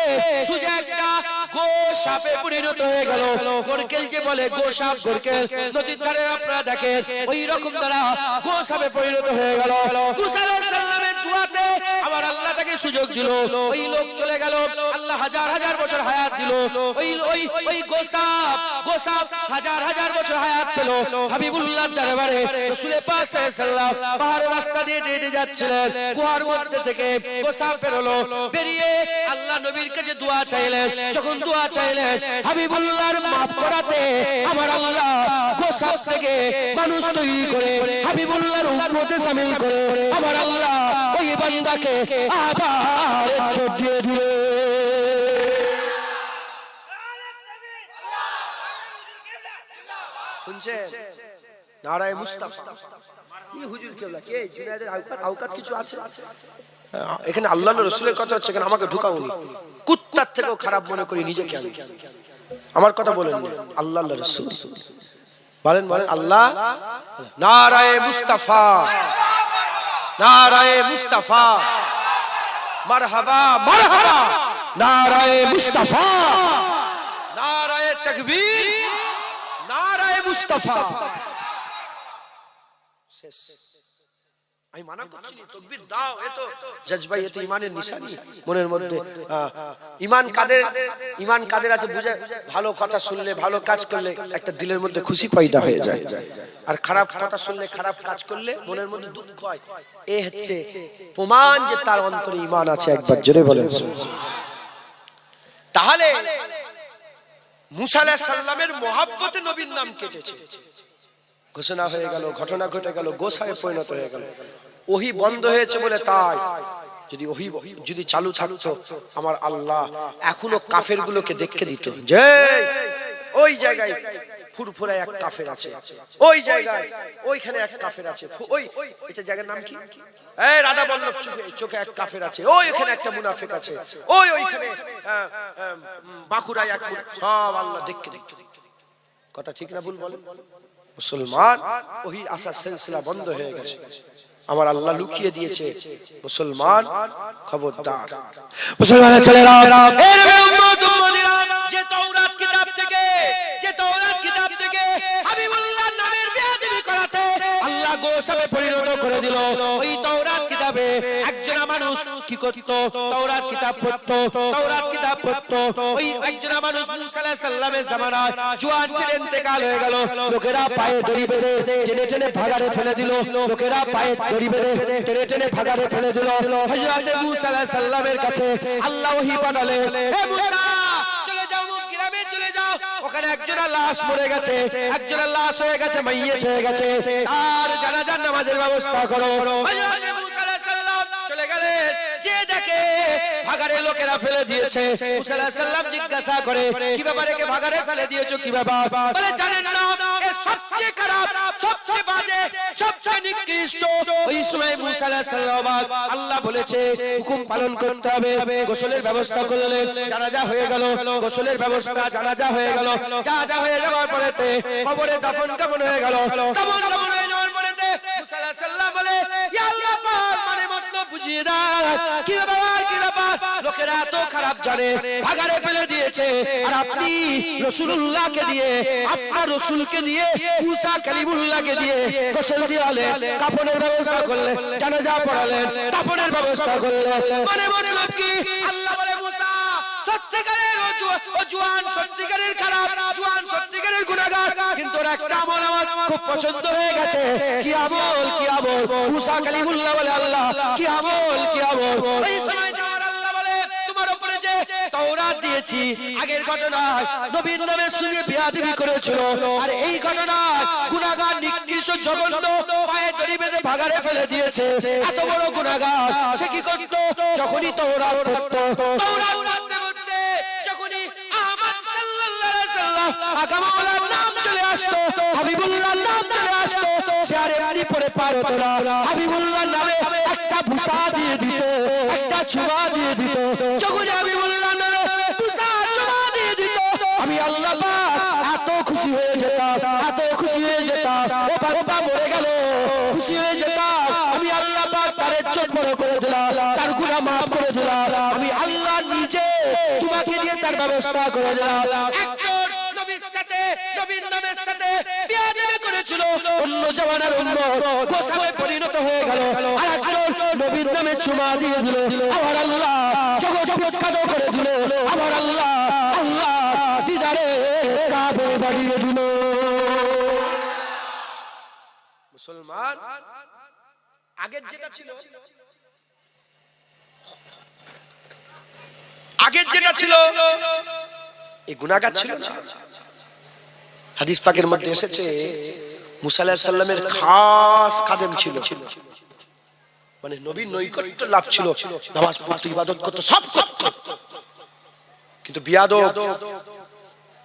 B: সোজা একটা গোসাপে পরিণত হয়ে গেল। গোরকেল যে বলে গোসাপ, গোরকেল নদীর ধারে আপনারা দেখেন, ওই রকম দ্বারা গোসাপে পরিণত হয়ে গেল। মুসা আলাইহিস সালামের দুআতে আবার আল্লাহ তাকে সুযোগ দিল, ওই লোক চলে গেল, আল্লাহ হাজার হাজার বছর হায়াত দিল। ওই গোসাপ হাজার হাজার বছর হায়াত পেল। হাবিবুল্লাহর দরবারে রাসূল পাক সাল্লাল্লাহু আলাইহি সাল্লাম পাহাড়ের রাস্তা দিয়ে হেঁটে যাচ্ছিলেন, গুহার মধ্যে থেকে গোসাপ বেরোলো, বেরিয়ে আল্লাহ নবীর কাছে দোয়া চাইলেন। যখন দোয়া চাইলেন হাবিবুল্লাহর মাফ করাতে, আমার আল্লাহ গোসাপ থেকে মানুষ তৈরি করে হাবিবুল্লাহর উম্মতে শামিল করে আমার আল্লাহ ওই বান্দাকে আবার ইজ্জত দিয়ে দিল। শুনছেন? নারায়ে মুস্তাফা। এই হুজুর কেবলা কে? জুনায়েদের আওকাত কিছু আছে? এখানে আল্লাহর রাসূলের কথা হচ্ছে, এখানে আমাকে ঢুকাওনি। কুত্তার থেকেও খারাপ মনে করি নিজেকে আমি। আমার কথা বলেন না, আল্লাহর রাসূল বলেন আল্লাহ। নারায়ে মুস্তাফা, নারায়ে মুস্তাফা, মারহাবা মারহাবা, নারায়ে মুস্তাফা, নারায়ে তাকবীর, নারায়ে মুস্তাফা। শেষ। আমি মানা করছি তাকবীর দাও, এ তো জজবা, এ তো ঈমানের নিশানি। মনের মধ্যে ঈমান কাদের আছে বুঝে, ভালো কথা শুনলে, ভালো কাজ করলে একটা দিলের মধ্যে খুশি পয়দা হয়ে যায়, আর খারাপ কথা শুনলে, খারাপ কাজ করলে মনের মধ্যে দুঃখ হয়। এ হচ্ছে প্রমাণ যে তার অন্তরে ঈমান আছে। একবার জোরে বলেন। তাহলে মুসা আলাইহিস সালামের মহব্বতে নবীর নাম কেটেছে, ঘোষণা হয়ে গেল, ঘটনা ঘটে গেল, গোসায় পরিণত হয়ে গেল। ওহী বন্ধ হয়েছে বলে তাই। যদি ওহী যদি চালু থাকতো, আমার আল্লাহ এখনো কাফেরগুলোকে দেখে দিত যে ওই জায়গায় ফুরফুরা এক কাফের আছে, ওই জায়গায় ওইখানে এক কাফের আছে, ওই এটা জায়গার নাম কি, এই রাধা বল্লভ চোখে এক কাফের আছে, ওই ওখানে একটা মুনাফিক আছে, ওই ওইখানে বাঁকুড়ায় এক, সব আল্লাহ দেখতে দেখতে। কথা ঠিক না ভুল বলেন? মুসলমান ওই আসার সিলসিলা বন্ধ হয়ে গেছে, আমার আল্লাহ লুকিয়ে দিয়েছে। মুসলমান খবরদার,
A: মুসলমানের ছেলেরা, এর উম্মত উম্মতিরা, যে তাওরাত কিতাব থেকে হাবিবুল্লাহ নামের বেয়াদবি করাতে আল্লাহ গোসাবে পরিণত করে দিল। ওই তাওরাত কিতাবে একজন মানুষ কি করত? তাওরাত কিতাব পড়তো। ওই একজন মানুষ মুসা আলাইহিস সালামের জামানায় জওয়ান ছিলেন, ইন্তেকাল হয়ে গেল। লোকেরা পায়ে দড়ি বেঁধে টেনে টেনে ভাগাড়ে ফেলে দিল। হযরত মুসা আলাইহিস সালামের কাছে আল্লাহ ওহী পাঠালেন, হে মুসা চলে যাও, গ্রামে চলে যাও, ওখানে একজনের লাশ মরে গেছে, একজনের লাশ হয়ে গেছে, মাইয়িত হয়ে গেছে, আর জানাজার নামাজের ব্যবস্থা করো। হযরত মুসা আলাইহিস সালাম চলে গেলেন, যে দেখে ভাগাড়ে লোকেরা ফেলে দিয়েছে। মুসা আলাইহিস সালাম জিজ্ঞাসা করে, কি ব্যাপারে, কে ভাগাড়ে ফেলে দিয়েছো, কি ব্যাপার? বলে জানেন না, এ সবচেয়ে খারাপ, সবচেয়ে বাজে, সবচেয়ে নিকৃষ্ট। ওই সময় মুসা আলাইহিস সালাম, আল্লাহ বলেছে হুকুম পালন করতে হবে। গোসলের ব্যবস্থা করলেন, জানাজা হয়ে গেল, গোসলের ব্যবস্থা, জানাজা হয়ে গেল, জানাজা হয়ে যাওয়ার পরেতে কবরে দাফন কাফন হয়ে গেল। দাফন কাফন হয়ে যাওয়ার পরেতে মুসা আলাইহিস সালাম বলে, ইয়া আল্লাহ পাক, মানে মতলব বুঝিয়ে দাও, কি ব্যাপার? লোকেরা তো খারাপ জানে, ভাগাড়ে ফেলে দিয়েছে, আর আপনি রাসূলুল্লাহকে দিয়ে, আপনার রাসূলকে দিয়ে, মুসা কালিমুল্লাহকে দিয়ে গোসল দিয়ালেন, কাফনের ব্যবস্থা করলেন, জানাজা পড়ালেন, দাফনের ব্যবস্থা করলেন। মানে মতলব কি? আল্লাহ বলে, মুসা সত্যিকারের জওয়ান, সত্যিকারের খারাপ জওয়ান, সত্যিকারের গুনাহগার, কিন্তু একটা আমল আমার খুব পছন্দ হয়ে গেছে। কি আমল? মুসা কালিমুল্লাহ বলে, আল্লাহ কি আমল? এই সময় আমার আল্লাহ বলে, তোমার উপরে যে তাওরাত দিয়েছি, আগের ঘটনায় নবীর নামে শুনে বেয়াদবি করেছিল, আর এই ঘটনায় গুনাহগার, নিকৃষ্ট, জঘন্য, পায়ে দড়ি বেঁধে ভাগাড়ে ফেলে দিয়েছে, এত বড় গুনাহগার। সে কি করত? যখনই তাওরাত পড়তো, তাওরাত পড়তে যখনই আহমদ সাল্লাল্লাহু আলাইহি সাল্লাম আকা মাওলার নাম চলে আসতো, হাবিবুল্লাহর নাম চলে আসতো, সে আর এমনি পড়ে পার হতো না। হাবিবুল্লাহর নামে একটা বুসা দিয়ে দিত, একটা চুমা দিয়ে দিত। যখন হাবিবুল্লাহর নামে বুসা চুমা দিয়ে দিত, আমি আল্লাহ পাক এত খুশি হয়ে যেতাম, ও বাবা মরে গেল, খুশি হয়ে যেতাম। আমি আল্লাহ পাক তার ইজ্জত বড় করে দিলাম, তার গুনাহ maaf করে দিলাম। আমি আল্লাহ নিজে তোমাকে দিয়ে তার ব্যবস্থা করে দিলাম। একজন নবীর নামের সাথে বেয়াদবি করেছিল, অন্য জামানার উম্মত গোসাবে পরিণত হয়ে গেল, আর একজন নবীর নামে চুমা দিয়ে দিল, আমার আল্লাহ জগৎ বিখ্যাত করে দিল, আমার আল্লাহ দিদারে কাবে বাড়িয়ে দিল।
B: মুসলমান আগের যেটা ছিল এই গুনাহগার ছিল না। হাদিস পাকের মধ্যে এসেছে, মুসা আলাইহিস সালামের খাস খাদেম ছিল, মানে নবীর নৈকট্য লাভ ছিল, নামাজ পড়তো, ইবাদত করতো, সব করতো, কিন্তু বিয়াদব,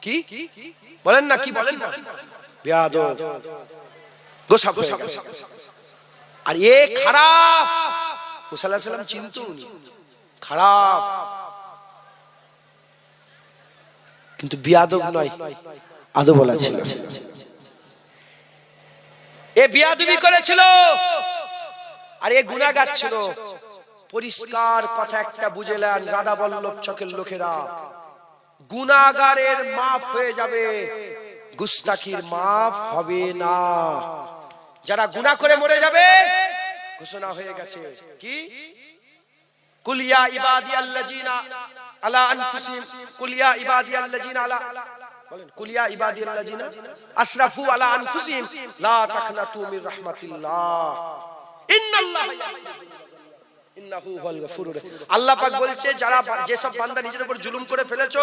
B: কি বলেন না, বিয়াদব, গোসাব হয়ে গেছে। আর এ খারাপ, মুসা আলাইহিস সালাম চিনতো খারাপ, কিন্তু বিয়াদব নয়, আদব বলা ছিল। এ বিয়াদবি করেছিল, আর এ গুনাহগার ছিল। পরিষ্কার কথা একটা বুঝেলেন রাধা বল্লভ চকের লোকেরা, গুনাহগারের মাফ হয়ে যাবে, গুস্তাখির মাফ হবে না। যারা গুনাহ করে মরে যাবে, ঘোষণা হয়ে গেছে কি, কুল ইয়া ইবাদিয়াল্লাযিনা আলা আনফুসিহিম, কুল ইয়া ইবাদিয়াল্লাযিনা আলা, বলেন কুল ইয়া ইবাদিয়াল্লাযিনা আসরাফু আলা আনফুসিহিম লা তাকনাতু মির রাহমাতিল্লাহ ইন্নাল্লাহা ইন্নাহু হুয়াল গফুরুর। আল্লাহ পাক বলছে, যারা যেসব বান্দা নিজের উপর জুলুম করে ফেলেছো,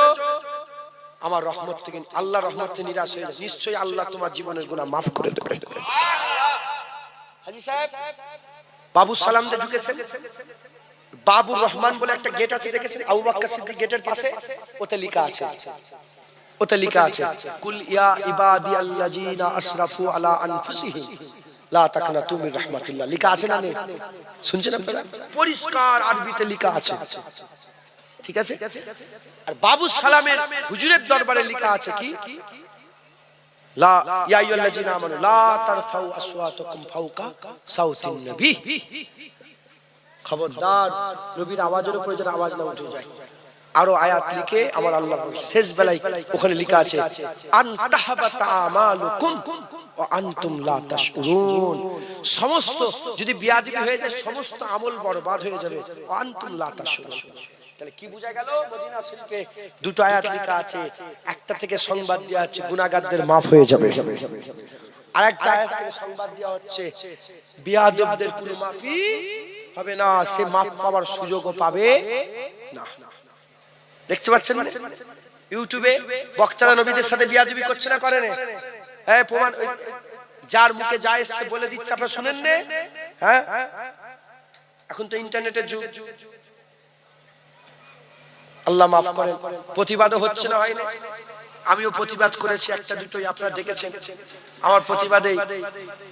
B: আমার রহমত থেকে, আল্লাহর রহমত থেকে নিরাশ হয়ে যাও, নিশ্চয়ই আল্লাহ তোমার জীবনের গুনাহ maaf করে দেবে। হাজী সাহেব বাবু সালাম দিয়ে ঢুকেছেন, বাবুর রহমান বলে একটা গেট আছে, দেখেছেন আবু বকর সিদ্দিক গেটের পাশে, ওতে লেখা আছে ওতে লেখা আছে কুল ইয়া ইবাদিয়াল্লাযিনা আসরাফু আলা আনফুসিহিম লা তাকনাতু মির রাহমাতিল্লাহ, লেখা আছে না নেই? শুনছেন আপনারা? পরিষ্কার আরবিতে লেখা আছে, ঠিক আছে? আর বাবু সালামের হুজুরের দরবারে লেখা আছে কি, লা ইয়া আইয়ুহাল্লাযিনা আমানু লা তারফাউ আসওয়াতাকুম ফাওকা সাউতিন নবী, খবরদার নবীর আওয়াজের উপরে যেন আওয়াজ না উঠে যায়। আরো আয়াত লিখে আমার আল্লাহ শেষ বেলায় ওখানে লেখা আছে আন তাহবাতা আমালুকুম ওয়া আনতুম লা তাশউরুন, সমস্ত যদি বিয়াদবি হয়ে যায় সমস্ত আমল বরবাদ হয়ে যাবে, ওয়া আনতুম লা তাশউরুন। তাহলে কি বোঝা গেল? মদিনা শরীফে দুটো আয়াত লেখা আছে, একটা থেকে সংবাদ দেওয়া হচ্ছে গুনাহগারদের maaf হয়ে যাবে, আর একটা আয়াত থেকে সংবাদ দেওয়া হচ্ছে বিয়াদবদের কোনো মাফি হবে না, সে maaf পাওয়ার সুযোগও পাবে না। দেখতে পাচ্ছেন না ইউটিউবে বক্তারা নবীদের সাথে বিয়াদবি করছে না, করে না? হ্যাঁ, প্রমাণ যার মুখে যা এসছে বলে দিচ্ছে, আপনারা শুনেন না? হ্যাঁ, এখন তো ইন্টারনেটের যুগ, আল্লাহ মাফ করেন। প্রতিবাদও হচ্ছে না, হয় না? আমিও প্রতিবাদ করেছি একটা দুটোই, আপনারা দেখেছেন আমার প্রতিবাদে।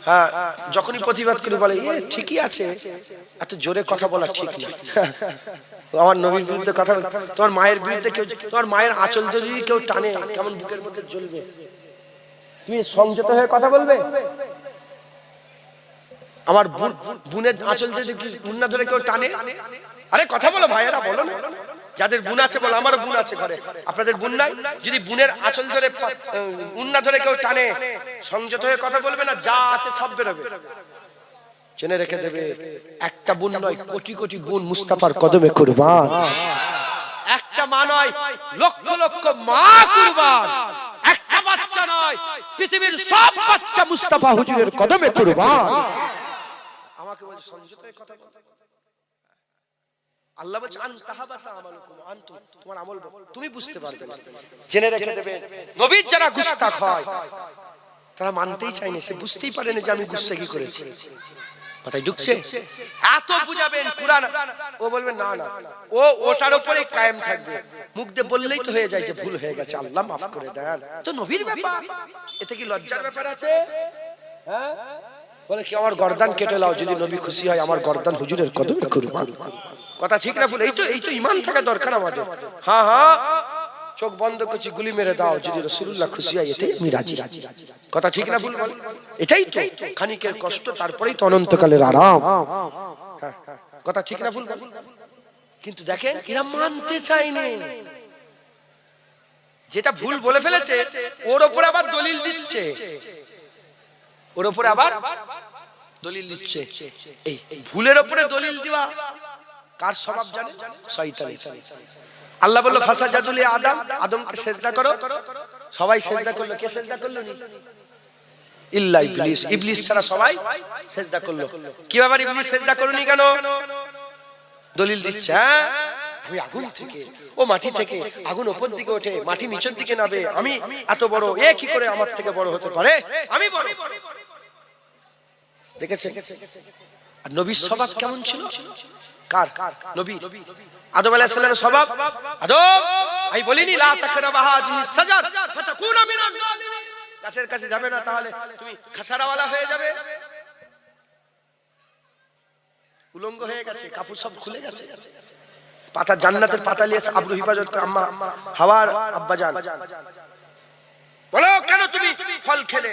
B: হ্যাঁ, যখনই প্রতিবাদ করি বলে এ ঠিকই আছে, এত জোরে কথা বলা ঠিক না। আমার নবীর বিরুদ্ধে কথা, তোমার মায়ের বিরুদ্ধে কেউ, তোমার মায়ের আঁচল যদি কেউ টানে কেমন বুকের মধ্যে জ্বলবে, তুমি সংযত হয়ে কথা বলবে? আমার বোনের আঁচল যদি উন্না ধরে কেউ টানে, আরে কথা বলো ভাইয়েরা, বলো না। যাদের বোন আছে বলো, আমারও বোন আছে ঘরে, আপনাদের বোন নাই? যদি বোনের আঁচল ধরে উন্না ধরে কেউ টানে, সংযত হয়ে কথা বলবে না, যা আছে সব বেরোবে। জেনে রেখে দেবে, একটা বোন নয় কোটি কোটি বোন মুস্তাফার কদমে কুরবান, একটা মা নয় লক্ষ লক্ষ মা কুরবান, একটা বাচ্চা নয় পৃথিবীর সব বাচ্চা মুস্তাফা হুজুরের কদমে কুরবান। আমাকে বলছে সংযত হয়ে কথা বল। আল্লাহ বলছে আন তাহাবাতা আমালুকুম আনতুম, তোমার আমল তুমি বুঝতে পারবে না। জেনে রেখে দেবে, নবীর যারা গুস্তাখ হয় তারা মানতেই চায় না, সে বুঝতেই পারে না যে আমি গুস্তাখি করেছি। মাথায় ঢুকছে? এত বুঝাবেন কুরআন, ও বলবে না না, ও ওটার উপরে কায়েম থাকবে, মুখ দিয়ে বললেই তো হয়ে যায় যে ভুল হয়ে গেছে, আল্লাহ মাফ করে দেন, তো নবীর ব্যাপার, এতে কি লজ্জার ব্যাপার আছে? হ্যাঁ, বলে কি আমার গর্দান কেটে লাও, যদি নবী খুশি হয় আমার গর্দান হুজুরের কদমে কুরবান। কথা ঠিক না ভুল? এই তো ইমান থাকা দরকার আমাদের। হ্যাঁ হ্যাঁ, চোখ বন্ধ করছি, গুলি মেরে দাও, যদি রাসূলুল্লাহ খুশি হয় এতে আমি রাজি। কথা ঠিক না ভুল? এটাই তো খানিকের কষ্ট, তারপরেই তো অনন্তকালের আরাম। কথা ঠিক না ভুল? কিন্তু দেখেন এরা মানতে চায়নি, যেটা ভুল বলে ফেলেছে ওর উপরে আবার দলিল দিচ্ছে, ওর উপরে আবার দলিল দিচ্ছে। এই ভুলের উপরে দলিল দেওয়া কার স্বভাব জানেন? শয়তানের। আল্লাহ বলল ফাসাজাদু লি আদম, আদমকে সিজদা করো, সবাই সিজদা করলো, কে সিজদা করলো? ইল্লা ইবলিস, ইবলিস ছাড়া সবাই সিজদা করলো। কি ব্যাপার ইবলিস সিজদা করুনি কেন? দলিল দিচ্ছে, হ্যাঁ আমি আগুন থেকে, ও মাটি থেকে, আগুন উপর দিকে ওঠে, মাটি নিচের দিকে নামে, আমি এত বড়, এ কি করে আমার থেকে বড় হতে পারে, আমি বড়। দেখেছে? আর নবীর স্বভাব কেমন ছিল? কার? নবী আদম আলাইহিস সালামের স্বভাব। আদম, আমি বলিনি লা তাকরাবা হাযিহিস সাজার ফাতাকুনা মিনাজ জালিমিন, গাছের কাছে যাবে না তাহলে তুমি খাসারাওয়ালা হয়ে যাবে। উলঙ্গ হয়ে গেছে, কাপড় সব খুলে গেছে, পাতা জান্নাতের পাতা নিয়ে আবরু হিফাজত করে আম্মা হাওয়ার আব্বাজান। বলো কেন তুমি ফল খেলে?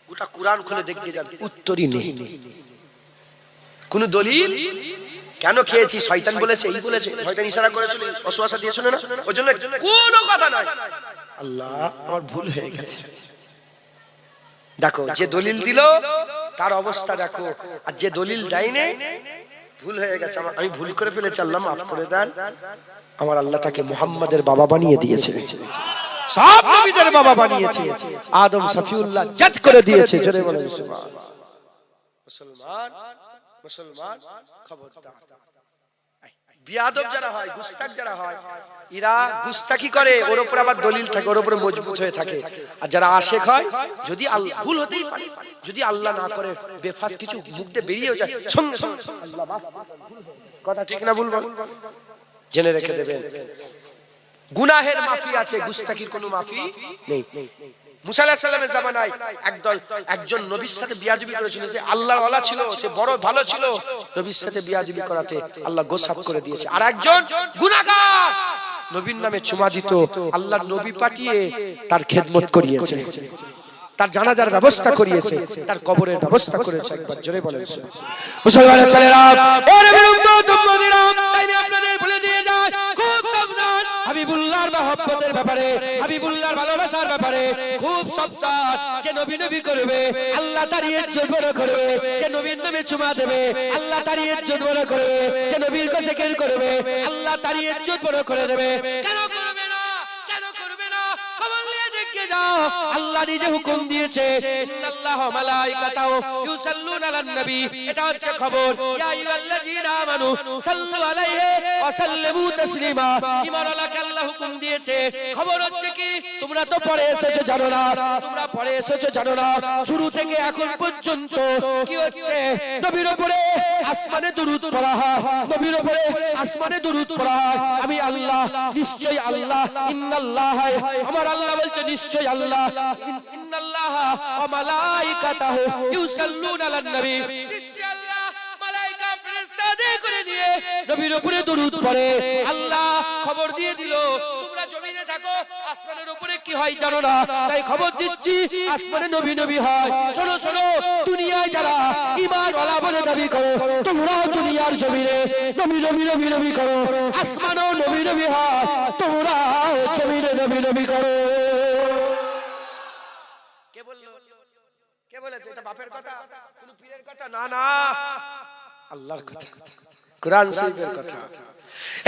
B: গোটা কুরআন খুলে দেখতে যান, উত্তরই নেই, কোন দলিল। কেন খেয়েছি? শয়তান বলেছে, এই বলেছে, শয়তান ইশারা করেছিল, ওয়াসওয়াসা দিয়েছিল না, ওইজন্য কোনো কথা নাই। আল্লাহ আমার ভুল হয়ে গেছে। দেখো যে দলিল দিল তার অবস্থা দেখো, আর যে দলিল দেয়নি ভুল হয়ে গেছে, আমি ভুল করে ফেলেছি, আল্লাহ মাফ করে দেন। আমার আল্লাহ তাকে মুহাম্মাদের বাবা বানিয়ে দিয়েছে, সব নবীদের বাবা বানিয়েছে, আদম সফিউল্লাহ জাত করে দিয়েছে। জোরে বলেন সুবহান। মুসলমান মুসলমান খবরদার, বিয়াদব যারা হয়, গুস্তাখ যারা হয়, এরা গুস্তাখি করে, ওর উপর আবার দলিল থাকে, ওর উপরে মজবুত হয়ে থাকে। আর যারা আশেক হয়, যদি ভুল হতেই পারে, যদি আল্লাহ না করে বেফাস কিছু মুখ দিয়ে বেরিয়েও যায়, সঙ্গে সঙ্গে আল্লাহ মাফ। কথা ঠিক না ভুল? জেনে রেখে দেবেন, গুনাহের মাফি আছে, গুস্তাখির কোনো মাফি নেই। মুসা আলাইহিস সালামের জামানায় একজন নবীর সাথে বিয়াদবি করেছিল, সে আল্লাহর ওয়ালা ছিল, সে বড় ভালো ছিল, নবীর সাথে বিয়াদবি করাতে আল্লাহ গোসাপ করে দিয়েছে। আর একজন গুনাহগার নবীর নামে চুমা দিত, আল্লাহর নবী পাঠিয়ে তার খেদমত করিয়েছে, তার জানাজার ব্যবস্থা করিয়েছে, তার কবরের ব্যবস্থা করেছে। একবার জোরে বলেন মুসলমানের ছেলেরা, এর উম্মত উম্মতিরা, তাই আমি আপনাদের বলে দিয়ে যাই, খুব সাবধান হাবিবুল্লাহর মহব্বতের ব্যাপারে, হাবিবুল্লাহর ভালোবাসার ব্যাপারে খুব সাবধান। যে নবী নবী করবে আল্লাহ তার ইজ্জত বড় করবে, যে নবীর নামে চুমা দেবে আল্লাহ তার ইজ্জত বড় করবে, যে নবীর কাছে জিকির করবে আল্লাহ তার ইজ্জত বড় করে দেবে। কেন করবে না, কেন করবে না? খবর নিয়ে দেখে যাও, আল্লাহ নিজে হুকুম দিয়েছে, ইন্নাল্লাহ ওয়া মালাইকাতাহু ইউসাল্লুনা আলান নবী। এটা হচ্ছে খবর, ইয়া আইয়ুহাল্লাযীনা আমানু সাল্লু আলাইহি ওয়া সাল্লিমু তাসলিমা। ঈমান আলাকে আল্লাহ হুকুম দিয়েছে। খবর হচ্ছে কি, তোমরা তো পড়ে এসেছো জানো না, তোমরা পড়ে এসেছো জানো না, শুরু থেকে এখন পর্যন্ত কি হচ্ছে? নবীর উপরে আসমানে দুরূদ পড়া হয়, নবীর উপরে আসমানে দুরূদ পড়া হয়। আমি আল্লাহ, নিশ্চয়ই আল্লাহ, ইন্নাল্লাহ, আমার আল্লাহ বলছে নিশ্চয়ই আল্লাহ, ইন্নাল্লাহ ওয়া মালাইকাতাহু ইউসাল্লুনা আলান নবী, নিশ্চয়ই আল্লাহ মালায়েকা ফেরেশতাদের করে নিয়ে নবীর উপরে দুরূদ পড়ে। আল্লাহ খবর দিয়ে দিল, তোমরা জমিনে থাকো, আসমানের উপরে কি হয় জানো না, তাই খবর দিচ্ছি আসমানে নবী নবী হয়। শোনো শোনো, দুনিয়ায় যারা ঈমান ওয়ালা বলে দাবি করো, তোমরাও দুনিয়ার জমিনে নবী নবী নবী নবী করো, আসমানেও নবী নবী হয়, তোমরাও জমিনে নবী নবী করো। কে বললো? কে বলেছে? এটা বাপের কথা, কোন পীরের কথা না, না, আল্লাহর কথা, কোরআন শরীফের কথা।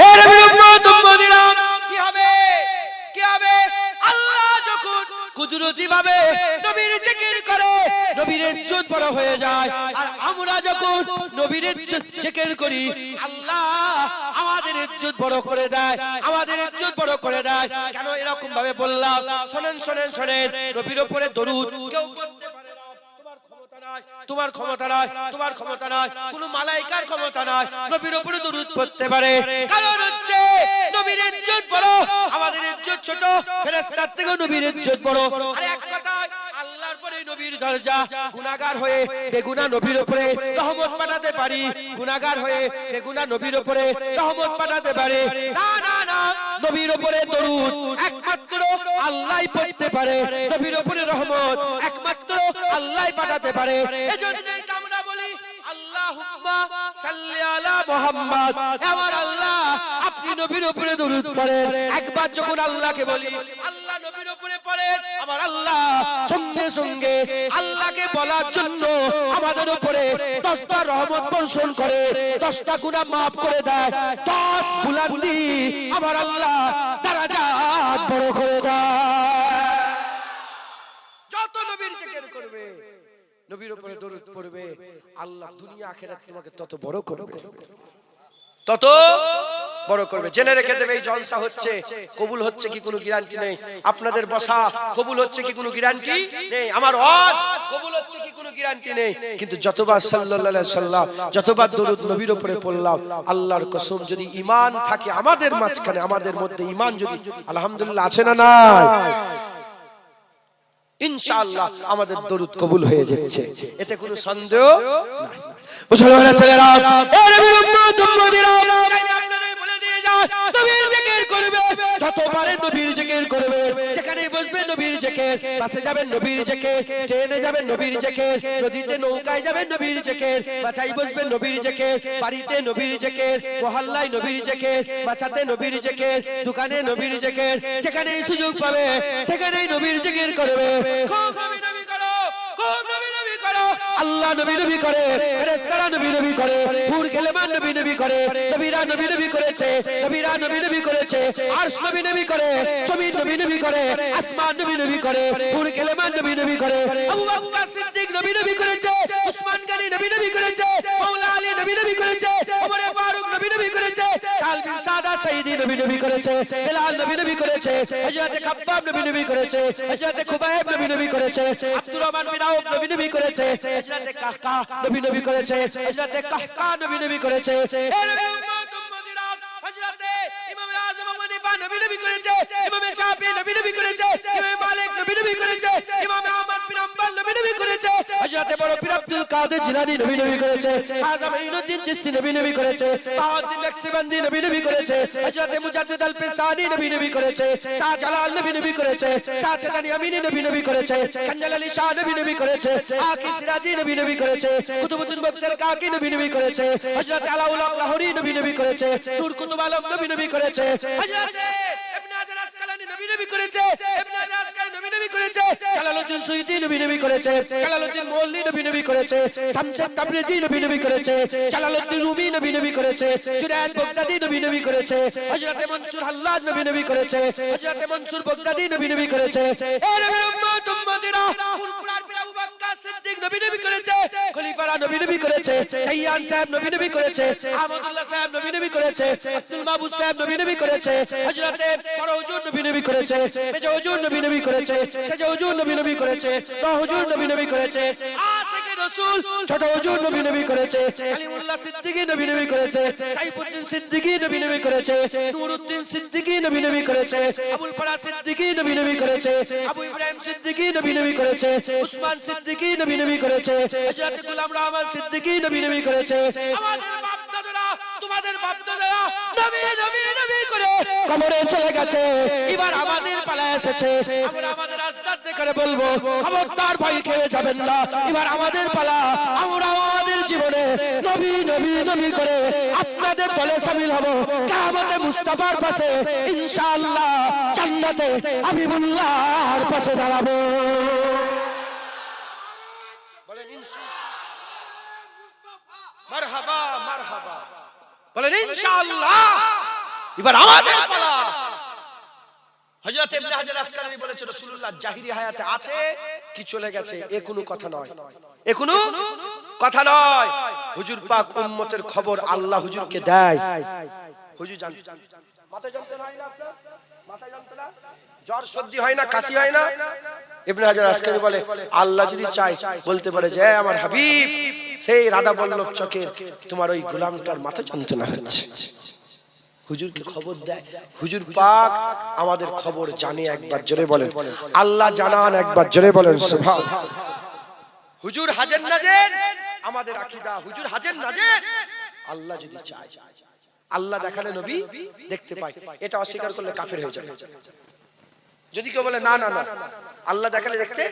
B: এ নবীর উম্মত উম্মতিরা, কি হবে? কি হবে? আল্লাহ যখন কুদরতি ভাবে নবীর জিকির করে, নবীর ইজ্জত বড় হয়ে যায়। আর আমরা যখন নবীর জিকির করি, আল্লাহ আমাদের ইজ্জত বড় করে দেয়, আমাদের ইজ্জত বড় করে দেয়। কেন এরকম ভাবে বললাম? শুনেন শুনেন শুনেন, নবীর উপরে দরুদ কেউ পড়তে পারে না, তোমার ক্ষমতা নাই, তোমার ক্ষমতা নাই, কোন মালাইকার ক্ষমতা নাই, নবীর উপরে দরুদ পড়তে পারে। কারণ হচ্ছে নবীর ইজ্জত বড়, আমাদের ইজ্জত ছোট, ফেরেশতার থেকে নবীর ইজ্জত বড়। আর এক কথায় আল্লাহর পরে নবীর দরজা। গুনাহগার হয়ে বেগুনা নবীর উপরে রহমত পাঠাতে পারি, গুনাহগার হয়ে বেগুনা নবীর উপরে রহমত পাঠাতে পারে না, না, না, নবীর উপরে দরুদ একমাত্র আল্লাহই পড়তে পারে, নবীর উপরে রহমত একমাত্র আল্লাহই পাঠাতে পারে। এজন্যই আমরা বলি আল্লাহুম্মা সাল্লি আলা মুহাম্মদ, আমার আল্লাহ আপনি নবীর উপরে দরুদ পড়েন। একবার যখন আল্লাহকে বলি, আল্লাহ নবীর উপরে পড়েন, আমার আল্লাহ সঙ্গে সঙ্গে আল্লাহকে বলার জন্য আমাদের উপরে 10টা রহমত বর্ষণ করে, 10টা গুনাহ maaf করে দেয়, 10 বুলন্দি আমার আল্লাহ দরজাত বড় করে দেয়। যত নবীর জিকির করবে, নবীর উপরে দরুদ পড়বে, আল্লাহ দুনিয়া আখিরাত তোমাকে তত বড় করবে, তত বড় করবে। জেনে রেখে দেবে, এই জলসা হচ্ছে, কবুল হচ্ছে কি কোনো গ্যারান্টি নেই। আপনাদের বসা কবুল হচ্ছে কি কোনো গ্যারান্টি নেই, আমার হজ কবুল হচ্ছে কি কোনো গ্যারান্টি নেই। কিন্তু যতবার সাল্লাল্লাহু আলাইহি সাল্লাম, যতবার দরুদ নবীর উপরে পড়লাম, আল্লাহর কসম যদি ঈমান থাকে আমাদের মাঝখানে, আমাদের মধ্যে ঈমান যদি আলহামদুলিল্লাহ আছে না নাই, ইনশাআল্লাহ আমাদের দরুদ কবুল হয়ে যাচ্ছে, এতে কোনো সন্দেহ নাই। মুসলমানের ছেলেরা, এ নবীর উম্মত উম্মতিরা, আমি আপনাদের বলে দিয়ে যাই, নবীর জিকির করবে, যত পারে নবীর জিকির করবে, যেখানে বসবে নবীর জিকির, বাসে যাবেন নবীর জিকির, ট্রেনে যাবেন নবীর জিকির, নদীতে নৌকায় যাবেন নবীর জিকির, বাসায় বসবেন নবীর জিকির, বাড়িতে নবীর জিকির, মহল্লায় নবীর জিকির, বাসাতে নবীর জিকির, দোকানে নবীর জিকির, যেখানেই সুযোগ পাবে সেখানেই নবীর জিকির করবে। খুব নবী নবী করো, খুব নবী নবী করো। আল্লাহ নবী নবী করে, ফেরেশতারা নবী নবী করে, হুর গেলেমান নবী নবী করে, নবীরা নবী নবী করেছে, নবীরা নবী নবী করেছে, আরশ নবী নবী করে, জমিন নবী নবী করে, আসমান নবী নবী করে, হুর গেলেমান নবী নবী করে, আবু বকর সিদ্দিক নবী নবী করেছে, উসমান গনি নবী নবী করেছে, মাওলা আলী নবী নবী করেছে, ওমর ফারুক নবী নবী করেছে, সাল বিন সাদা সাইদি নবী নবী করেছে, বেলাল নবী নবী করেছে, হযরত খাব্বাব নবী নবী করেছে, হযরত খুবাইব নবী নবী করেছে, আব্দুর রহমান বিন আউফ নবী নবী করেছে, হযরত কাহকা নবী নবী করেছে, হযরত কাহকা নবী নবী করেছে। এ নবী উম্মত উম্মতিরা, হযরত ইমাম আযম আবু হানিফা
A: নবী নবী করেছে, ইমাম শাফি নবী নবী করেছে, ইমাম মালিক নবী নবী করেছে, ইমাম আহমদ বিন হাম্বল নবী নবী করেছে, হযরত বড় পীর আব্দুল কাদের জিলানী নবী নবী করেছে, খাজা মাইনুদ্দিন চিশতি নবী নবী করেছে, বাহাউদ্দিন নকশবন্দি নবী নবী করেছে, হযরত মুজাদ্দিদ আল ফিসানি নবী নবী করেছে, শাহ জালাল নবী নবী করেছে, শাহ চাঁদানী আমিনী নবী নবী করেছে, খঞ্জল আলী শাহ নবী নবী করেছে, আকি সিরাজি নবী নবী করেছে, কুতুবউদ্দিন বখতিয়ার কাকি নবী নবী করেছে, হযরত আলাউল হক লাহোরী নবী নবী করেছে, নূর কুতুব আলম নবী নবী করেছে, হযরত ইবনে হাজার আসকালানী নবী নবী করেছে, ইবনে হাজার আসকালানী নবী নবী করেছে, জালালউদ্দিন সুয়ুতী নবী নবী করেছে, জালালউদ্দিন মুআল্লি নবী নবী করেছে, শামসুদ তাবরিজি নবী নবী করেছে, জালালউদ্দিন রুমি নবী নবী করেছে, জুনায়েদ বাগদাদি নবী নবী করেছে, হযরত মনসুর হাল্লাজ নবী নবী করেছে, হযরত মনসুর বাগদাদি নবী নবী করেছে, এ নবীর উম্মত উম্মতিরা ফুরফুরার পীর আবু বকর সিদ্দিক নবী নবী করেছে, খলিফারা নবী নবী করেছে, তাইয়ান সাহেব নবী নবী করেছে, আহমদুল্লাহ সাহেব নবী নবী করেছে, আব্দুল মাহবুব সাহেব নবী নবী করেছে, হযরত বড় হুজুর নবী নবী করেছে, মেজো হুজুর নবী নবী করেছে, সেজো হুজুর নবী নবী করেছে, নও হুজুর নবী নবী করেছে, আশিকে রাসূল ছোট হুজুর নবী নবী করেছে, কালিমুল্লাহ সিদ্দিকী নবী নবী করেছে, সাইফুদ্দিন সিদ্দিকী নবী নবী করেছে, নূরউদ্দিন সিদ্দিকী নবী নবী করেছে, আবুল ফরাজ সিদ্দিকী নবী নবী করেছে, আবু ইব্রাহিম সিদ্দিকী নবী নবী করেছে, উসমান সিদ্দিকী নবী নবী করেছে, হযরত গোলাম রহমান সিদ্দিকী নবী নবী করেছে। আমাদের বাপ দাদারা তোমাদের বাপ দাদারা নবী নবী নবী করে কবরে চলে গেছে, এবার আমাদের পালা এসেছে, আমরা আমাদের আস্তাতে করে বলবো খবরদার ভয় খেয়ে যাবেন না, এবার আমাদের পালা, আমরা আমাদের জীবনে নবী নবী নবী করে আপনাদের দলে শামিল হব, কিয়ামতে মুস্তাফার পাশে ইনশাআল্লাহ জান্নাতে হাবিবুল্লাহর পাশে দাঁড়াবো। বলেন মারহাবা মারহাবা, বলেন ইনশাআল্লাহ এবার আমাদের পালা। হযরত ইবনে হাজার আসকালানী বলেছে রাসূলুল্লাহ জাহিরি হায়াতে আছে কি চলে গেছে, এ কোনো কথা নয়, এ কোনো কথা নয়। হুজুর পাক উম্মতের খবর আল্লাহ হুজুরকে দেয়। হুজুর জানতে মাথা যন্ত্রণা হয় না আপনার, মাথা যন্ত্রণা, জ্বর সর্দি হয় না, কাশি হয় না? ইবনে হাজার আসকালানী বলে আল্লাহ যদি চায় বলতে পারে যে আমার হাবিব সেই রাধা বল্লভ চকের তোমার ওই গোলামটার মাথা যন্ত্রণা হচ্ছে, হুজুরকে খবর দেয়। হুজুর পাক আমাদের খবর জানে, একবার জোরে বলেন আল্লাহ জানান, একবার জোরে বলেন সুবহান। হুজুর হাজের নাজের আমাদের আকীদা, হুজুর হাজের নাজের। আল্লাহ যদি চায়, আল্লাহ দেখালে নবী দেখতে পায়, এটা অস্বীকার করলে কাফের হয়ে যাবে। যদি কেউ বলে না না না আল্লাহ দেখালে দেখতে,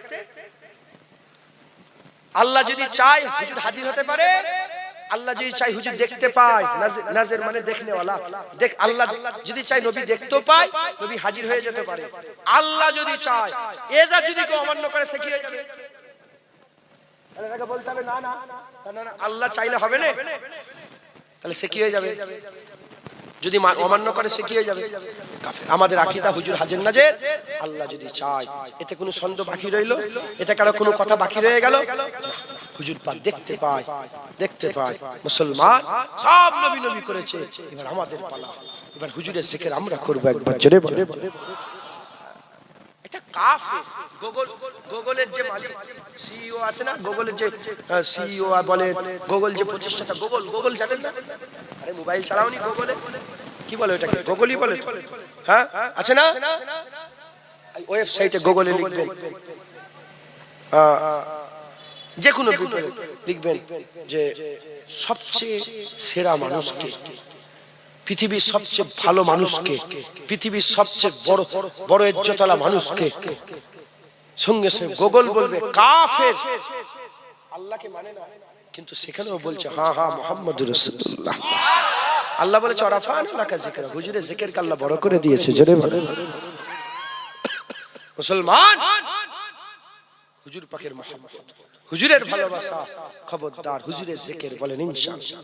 A: আল্লাহ যদি চায় হুজুর হাজির হতে পারে, আল্লাহ যদি চাই হুজুর দেখতে পায়, নাজের মানে দেখনে ওয়ালা, দেখ আল্লাহ যদি চাই নবী দেখতে পায়, নবী হাজির হয়ে যেতে পারে। আল্লাহ যদি চায়, এটা যদি কেউ অমান্য করে সে কি হয়ে যাবে? বলতে হবে না না না, আল্লাহ চাইলে হবে না, তাহলে সে কি হয়ে যাবে? যদি অমান্য করে সে কি হয়ে যাবে? কাফের। আমাদের আকীদা হুজুর হাজির নাজের, আল্লাহ যদি চায়, এতে কোনো সন্দেহ বাকি রইলো? এতে কারো কোনো কথা বাকি রয়ে গেল? হুজুর পাক দেখতে পায়, দেখতে পায়। মুসলমান সব নবী নবী করেছে, এবার আমাদের পালা, এবার হুজুরের জিকির আমরা করব, একবার জোরে বলে। এটা কাফের। গুগলের যে মালিক সিইও আছে না, গুগলের যে সিইও বলে, গুগল যে প্রতিষ্ঠাতা, গুগল জানেন না? আরে মোবাইল চালাওনি গুগলে, কি বলে ওটাকে? গুগলই বলে, হ্যাঁ আছে না? ওয়েবসাইটে গুগলে লিখবেন, যে কোনো লিখবেন যে সবচেয়ে সেরা মানুষকে, পৃথিবীর সবচেয়ে ভালো মানুষকে, পৃথিবীর সবচেয়ে বড় বড় ইজ্জতওয়ালা মানুষকে, সঙ্গে সঙ্গে গুগল বলবে কাফের, আল্লাহকে মানে না, কিন্তু সেখানেও বলছে হ্যাঁ হ্যাঁ মুহাম্মদুর রাসূলুল্লাহ। আল্লাহ বলেছে ওয়ারাফা'না লাকা যিকরা, হুজুরের জিকিরকে আল্লাহ বড় করে দিয়েছে, জোরে বলেন। মুসলমান হুজুর পাকের মহব্বত, হুজুরের ভালোবাসা, খবরদার হুজুরের জিকির বলেন ইনশাআল্লাহ।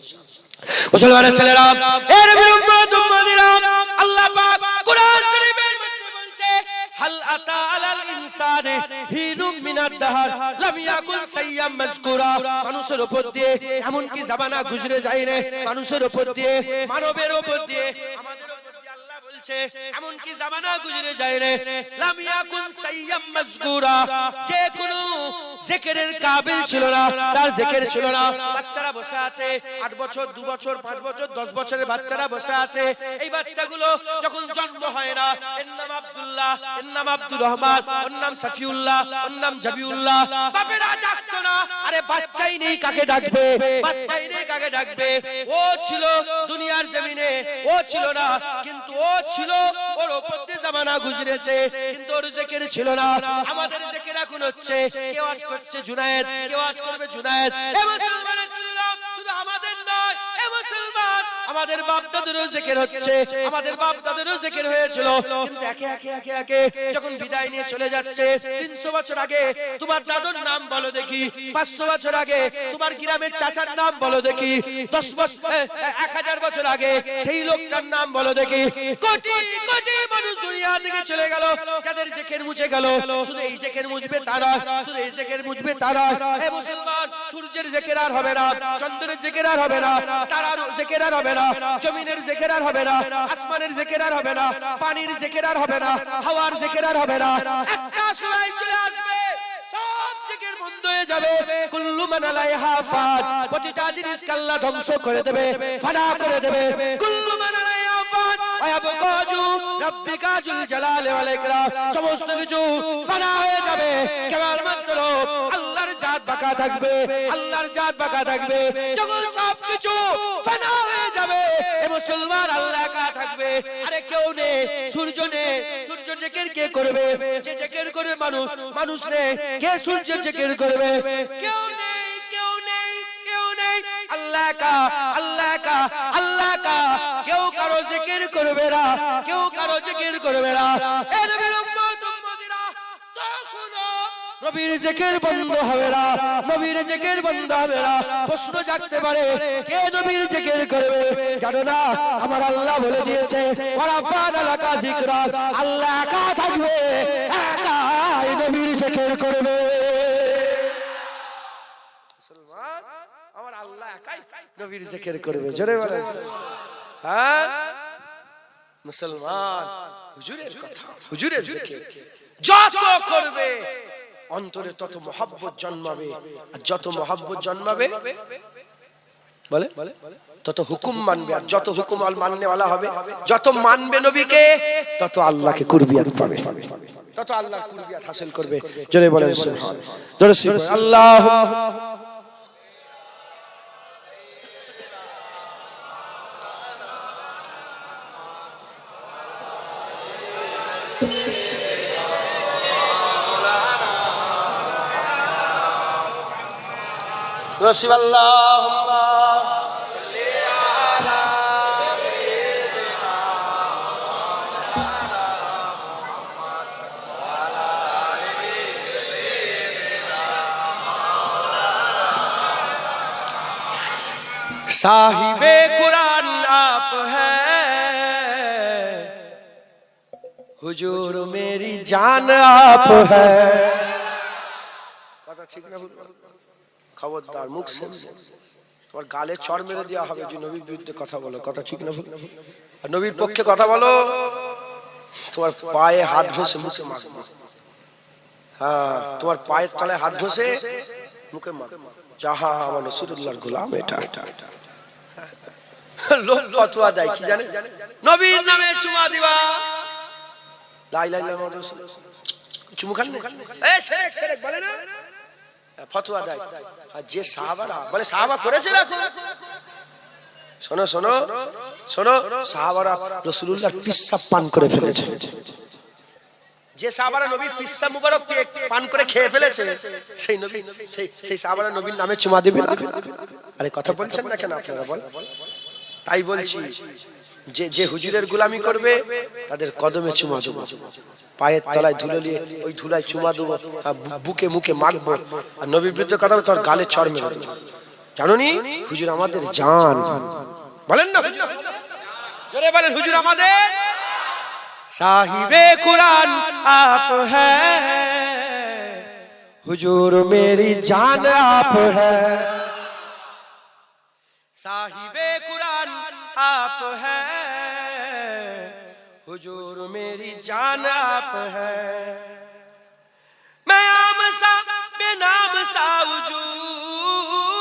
A: মুসলমানের ছেলেরা, এর নবীর উম্মত উম্মতিরা, আল্লাহ পাক কোরআন শরীফের মধ্যে বলছে হাল আতা আলাল ইনসানে হিনুম মিনাদ দাহর লাম ইয়াকুন সাইয়্যাম মাযকুরা। মানুষের উপর দিয়ে এমন কি জামানা গুজরে যায় না, মানুষের উপর দিয়ে, মানবের উপর দিয়ে, আমাদের উপর দিয়ে আল্লাহ বলছে এমন কি জামানা গুজরে যায় না, লাম ইয়াকুন সাইয়্যাম মাযকুরা, যে কোনো জিকিরের কাবিল ছিল না, তার জিকির ছিল না। বাচ্চারা বসে আছে 8 বছর, 2 বছর, 5 বছর, 10 বছরের বাচ্চারা বসে আছে। এই বাচ্চাগুলো যখন জন্ম হয় না, এর নাম আব্দুল্লাহ, এর নাম আব্দুর রহমান, ওর নাম সাফিউল্লাহ, ওর নাম জাবিউল্লাহ। বাপেরা ডাকতো না, আরে বাচ্চাই নেই কাকে ডাকবে, বাচ্চাই নেই কাকে ডাকবে। ও ছিল দুনিয়ার জমিনে, ও ছিল না, কিন্তু ও ছিল, ওর উপর দিয়ে জামানা গুজরেছে, কিন্তু ওর জিকির ছিল না। আমাদের জিকির এখন হচ্ছে, কেউ আজ করছে জুনায়েদ, কেউ আজ করবে জুনায়েদ। এ মুসলমানের জুনায়েদ শুধু আমাদের নয়, এ মুসলমান আমাদের বাপ দাদারও জিকির হচ্ছে, আমাদের বাপ দাদারও জিকির হয়েছিল, কিন্তু একে একে একে একে যখন বিদায় নিয়ে চলে যাচ্ছে, 300 বছর আগে তোমার দাদুর নাম বলো দেখি, 500 বছর আগে তোমার গ্রামের চাচার নাম বলো দেখি, 10 বছর 1000 বছর আগে সেই লোকটার নাম বলো দেখি। কোটি কোটি মানুষ দুনিয়া থেকে চলে গেল, যাদের জিকির মুছে গেল। শুধু এই জিকির মুছবে তারা, শুধু এই জিকির মুছবে তারা। হে মুসলমান, সূর্যের জিকির আর হবে না, চন্দ্রের জিকির আর হবে না, তারার জিকির আর হবে না, জমিনের জিকির আর হবে না, আসমানের জিকির আর হবে না, পানির জিকির আর হবে না, হাওয়ার জিকির আর হবে না। একটা সময় চলে আসবে সব জিকির বন্ধ হয়ে যাবে। কুল্লু মান আলাইহা ফান, প্রতিটা জিনিসকে আল্লাহ ধ্বংস করে দেবে, ফানা করে দেবে। কুল্লু মান আলাইহা ফান ওয়া ইয়াবকা ওয়াজহু রাব্বিকা যুল জালালি ওয়াল ইকরাম, সমস্ত কিছু ফানা হয়ে যাবে, কেবলমাত্র আল্লাহর জাত বাঁকা থাকবে, আল্লাহর জাত বাঁকা থাকবে। যখন সব কিছু ফানা হয়ে যাবে, এ মুসলমান আল্লাহ একা থাকবে, আরে কেউ নেই, সূর্য নেই। সূর্য জিকির কে করবে? যে জিকির করবে মানুষ, মানুষ নেই, কে সূর্য জিকির করবে? কেউ নেই, কেউ নেই, কেউ নেই। আল্লাহ একা, আল্লাহ একা, আল্লাহ একা। কেউ কারো জিকির করবে না, কেউ কারো জিকির করবে না। এ নবীর উম্মত উম্মতিরা, তখনও নবীর জিকির বন্ধ হবে না, নবীর জিকির বন্ধ হবে না। প্রশ্ন জাগতে পারে, কে নবীর জিকির করবে? জানো না, আমার আল্লাহ বলে দিয়েছে, ওয়ারাফা'না লাকা যিকরাক, আল্লাহ একা থাকবে, একাই নবীর জিকির করবে। মুসলমান, আমার আল্লাহ একাই নবীর জিকির করবে। জোরে বলেন, হ্যাঁ মুসলমান, হুজুরের কথা, হুজুরের জিকির যত করবে অন্তরে তত মহব্বত জন্মাবে, আর যত মহব্বত জন্মাবে বলে তত হুকুম মানবে, আর যত হুকুম মাননে ওয়ালা হবে, যত মানবে নবীকে, তত আল্লাহকে কুরবিয়াত পাবে, তত আল্লাহর কুরবিয়াত হাসিল করবে। জোরে বলেন সুবহানাল্লাহ, জোরে সুবহানাল্লাহ। আল্লাহ رسول اللهم صل على سيدنا محمد وعلى آل سيدنا مولانا साहिब कुरान आप हैं, हुजूर मेरी जान आप हैं। কথা ঠিক না? খবরদার মুখ তোমার গালে চড় মেরে দেওয়া হবে যে নবীর বিরুদ্ধে কথা বলো। কথা ঠিক না? আর নবীর পক্ষে কথা বলো, তোমার পায়ে হাত ঘষে মুখে মারবো। হ্যাঁ, তোমার পায়ের তলায় হাত ঘষে মুখে মারবো। যাহা আমার রাসূলুল্লাহর গোলাম, এটা লোক ফতোয়া দেয় কি জানে? নবীর নামে চুমা দিবা, লা ইলাহা ইল্লাল্লাহ রাসূলুল্লাহ, চুমু খান না, এ শিরক শিরক বলে না, ফতোয়া দেয়। আর যে সাহাবারা বলে সাহাবা করেছে না, শোনো শোনো শোনো, সাহাবারা রাসূলুল্লাহর পিসাব পান করে ফেলেছে। যে সাহাবারা নবীর পিসাব মুবারক পান করে খেয়ে ফেলেছে, সেই নবী সেই সাহাবারা নবীর নামে চুমা দিবে না? আরে কথা বলছেন না কেন আপনারা? বল, তাই বলছি, যে যে হুজুরের গোলামি করবে তাদের কদমে চুমা দেবো, পায়ের তলায় ধুলো নিয়ে ওই ধুলায় চুমা দেবো, বুকে মুখে মাখবো, আর নবীর বিরুদ্ধে কথা বলে তোর গালে চড় মেরে দেবো। জানো নি হুজুর আমাদের জান? বলেন না, জোরে বলেন, হুজুর আমাদের সাহিবে কুরআন আপ হ্যাঁ, হুজুর মেরি জান আপ হ্যাঁ, साहिबे कुरान आप हैं, हुजूर मेरी जान आप हैं। मैं आम सा बेनाम सा वजूद,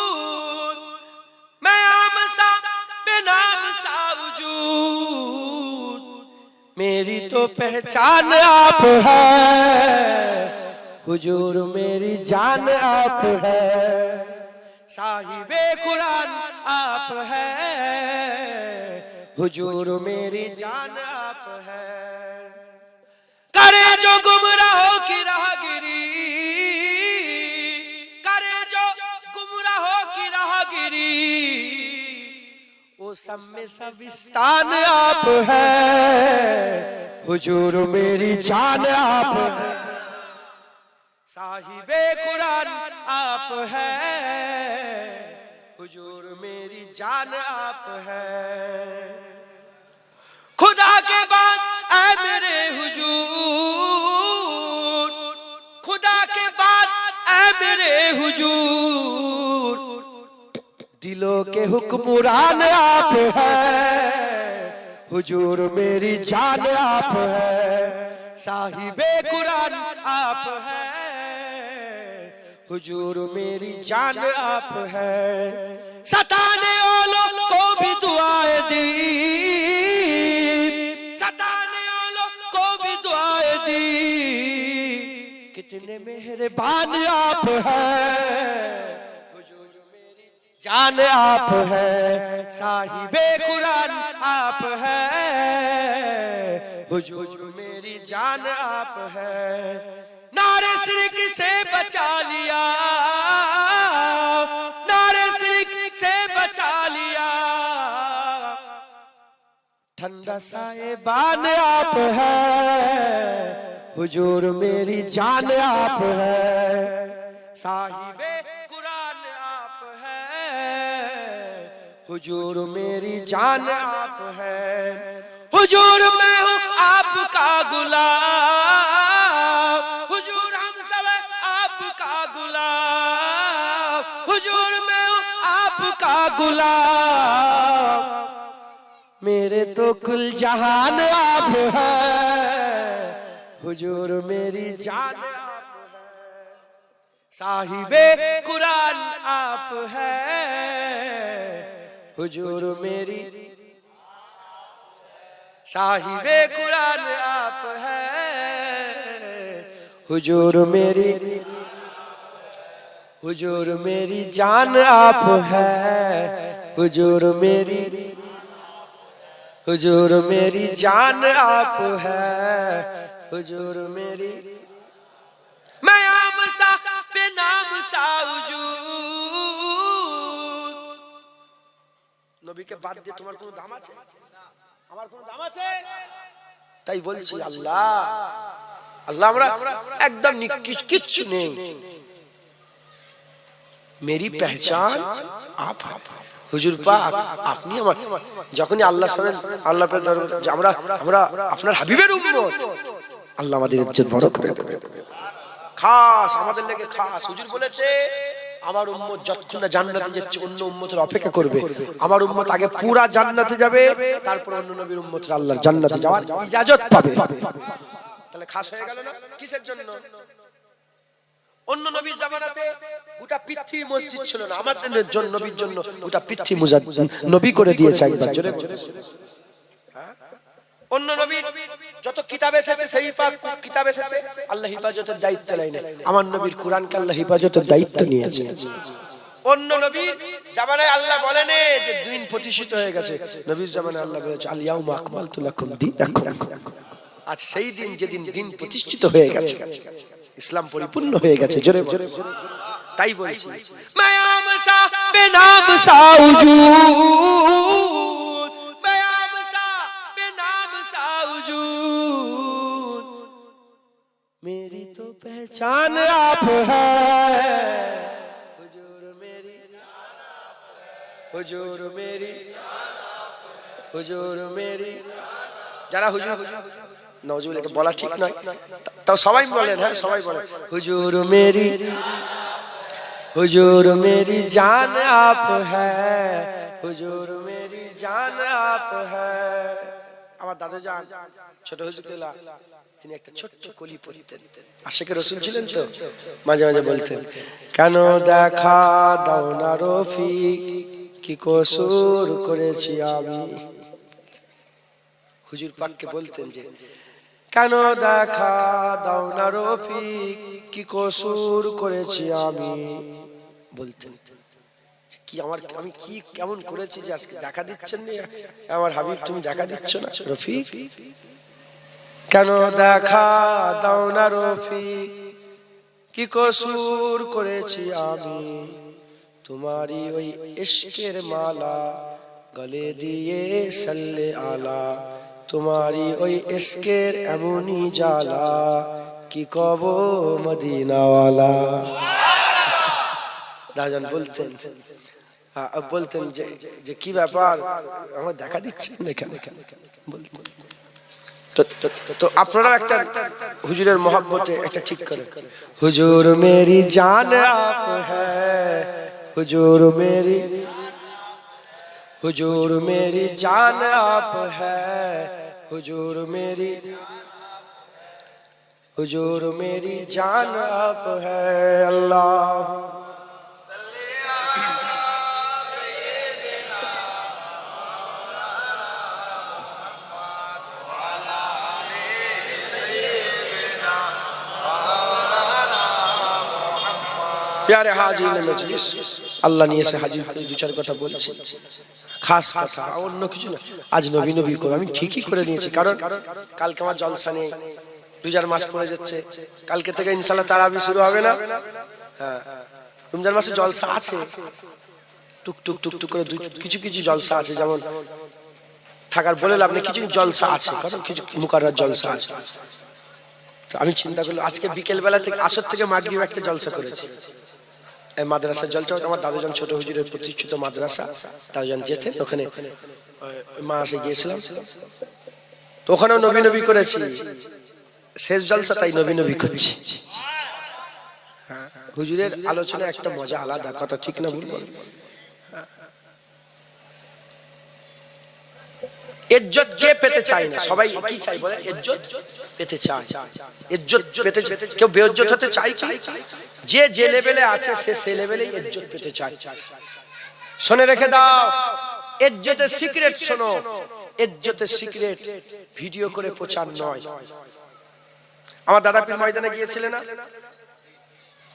A: मैं आम सा बेनाम सा वजूद, मेरी तो पहचान आप है हुजूर, मेरी जान आप है, साहिबे कुरान आप है हुजूर, मेरी जान आप है। करे जो गुमराहों की राहगिरी, करे जो गुमराहों की राहगिरी, वो सब में सब स्थान आप है हुजूर, मेरी जान आप है, साहिबे कुरान आप है हुजूर, मेरी जान आप है। खुदा के बाद ऐ मेरे हुजूर, खुदा के बाद ऐ मेरे हुजूर, दिलों के हुक्मरान आप है हुजूर, मेरी जान आप है, साहिबे कुरान आप है हुजूर, मेरी जान आप है। सताने वालों को भी दुआएं दी, सताने वालों को भी दुआएं दी, कितने मेहरबान आप हैं हुजूर, मेरी जान आप है, साहिबे कुरान आप है हुजूर, मेरी जान आप है। नारे शिरक से बचा लिया, नारे शिरक से बचा लिया, ठंडा साहिबान आप है हुजूर, मेरी जान आप है, साहिबे कुरान आप है हुजूर, मेरी जान आप है। हुजूर मैं हूँ आपका गुलाम, हुजूर हम सब आपका गुलाम, हुजूर मैं हूँ आपका गुलाम, मेरे तो कुल जहान आप है हुजूर, मेरी जान आप है, साहिबे कुरान आप है हुजूर, मेरी साहिबे कुरान आप है हुजूर, मेरी हुजूर, मेरी जान आप है हुजूर, मेरी हुजूर, मेरी जान आप है हुजूर, मेरी मैं आम सा बेनाम सा वजूद। নবী কে বাদ দিয়ে তোমার কোনো দাম আছে? আমার কোনো দাম আছে? তাই বলছি আল্লাহ আল্লাহ আমরা একদম কিচ্ছু নেই, मेरी पहचान आप হুজুর পাক আপনি আমার যখনই আল্লাহ শুনেন আল্লাহ পে আমরা আমরা আপনার হাবিবের উম্মত, আল্লাহ আমাদের ইজ্জত বড় করে দেবে, খাস আমাদের লেগে খাস। হুজুর বলেছে আমার উম্মত যতক্ষণ না জান্নাতে যাচ্ছে অন্য উম্মতের অপেক্ষা করবে, আমার উম্মত আগে পুরা জান্নাতে যাবে, তারপর অন্য নবীর উম্মতরা আল্লাহর জান্নাতে যাওয়ার ইজাজত পাবে। তাহলে খাস হয়ে গেল না? কিসের জন্য? অন্য নবীর জামানাতে গোটা পৃথিবী মসজিদ ছিল না, আমাদের জন্য নবীর জন্য গোটা পৃথিবী নবী করে দিয়েছে একবার জোরে। অন্য নবীর যত কিতাব এসেছে সেই পাক কিতাব এসেছে আল্লাহ হিফাজতের দায়িত্ব নেয় না, আমার নবীর কোরআনকে আল্লাহ হিফাজতের দায়িত্ব নিয়েছে। অন্য নবীর জামানায় আল্লাহ বলেন যে দিন প্রতিষ্ঠিত হয়ে গেছে, নবীর জামানায় আল্লাহ বলেছে আল ইয়াউমা আকমালতু লাকুম দীনাকুম, আজ সেই দিন যেদিন দিন প্রতিষ্ঠিত হয়ে গেছে, ইসলাম পরিপূর্ণ হয়ে গেছে জোরে জোরে। তাই বলছি মায়াম সা বেনাম সা উজুদ, মায়াম সা বেনাম সা উজুদ, मेरी तो पहचान आप है हुजूर, मेरी हुजूर, मेरी हुजूर, मेरी যারা হুজুর নওজুবিল্লাহকে বলা ঠিক নয়, তাও সবাই বলেন, হ্যাঁ সবাই বলেন হুজুর মেরি, হুজুর মেরি জান আপ হ্যায়, হুজুর মেরি জান আপ হ্যায়। আমার দাদু জান ছোট হুজুর কেলা
B: তিনি একটা ছোট্ট কলি পড়তেন। আশিকে রাসূল ছিলেন তো, মাঝে মাঝে বলতেন, কেন দেখা দাও না রফিক, কি কসুর করেছি আমি। হুজুর পাককে বলতেন যে, কেন দেখা দাও না রফিক, কি কসুর করেছি আমি। বলতেন কি আমি কি কেমন করেছি যে আজকে দেখা দিচ্ছেন না আমার হাবিব, তুমি দেখা দিচ্ছ না রফিক, কেন দেখা দাও না রফিক, কি কসুর করেছি আমি। তোমারই ওই ইশকের মালা গলে দিয়ে সাল্লে আলা, তোমারই ওই ইশকের এমনই জ্বালা, কি কব মদিনাওয়ালা। দাজন বলতেন বলতেন যে কি ব্যাপার, আমার দেখা দিচ্ছেন না কেন। তো আপনারা একটা হুজুরের মহব্বতে একটা ঠিক করেন, হুজুর মেরি জান আপ হ্যায়, হুজুর মেরি জান আপ হ্যায়, হুজুর মেরি জান আপ হ্যায়। আল্লাহ প্যারে হাজির মজলিস, আল্লাহ নিয়ে এসে হাজির করে দু চার কথা বলছি, খাস কথা, অন্য কিছু না। আজ নবী নবী করে আমি ঠিকই করে নিয়েছি, কারণ কালকে আমার জলসা নেই, ২ মাস পড়ে যাচ্ছে, কালকে থেকে ইনশাআল্লাহ তারাবি শুরু হবে না। হ্যাঁ, রমজান মাসে জলসা আছে, টুকটুক টুকটুক করে কিছু কিছু জলসা আছে, যেমন থাকার বলে লাভ নেই, কিছু জলসা আছে, কারণ কিছু মুকাররার জলসা আছে। তো আমি চিন্তা করলাম আজকে বিকেল বেলা থেকে আসর থেকে মাগরিব একটা জলসা করেছি। এই মাদ্রাসার জলসা আমার দাদুজান ছোট হুজুরের প্রতিষ্ঠিত মাদ্রাসা, দাদুজান যেতেন ওখানে, মাসে গিয়েছিলাম, তো ওখানেও নবী নবী করেছি, শেষ জলসা তাই নবী নবী করছি। হুজুরের আলোচনা একটা মজা আলাদা, কথা ঠিক না বলবো। ইজ্জত কে পেতে চায় না, সবাই কি চাই বলে, ইজ্জত পেতে চায়, ইজ্জত পেতে, কেউ বেইজ্জত হতে চায় কি? যে যে লেভেলে আছে সে লেভেলে ইজ্জত পেতে চায়। শুনে রেখে দাও, ইজ্জতের সিক্রেট শোনো, ইজ্জতের সিক্রেট ভিডিও করে প্রচার নয়। আমার দাদা পীর ময়দানে গিয়েছিলেন না,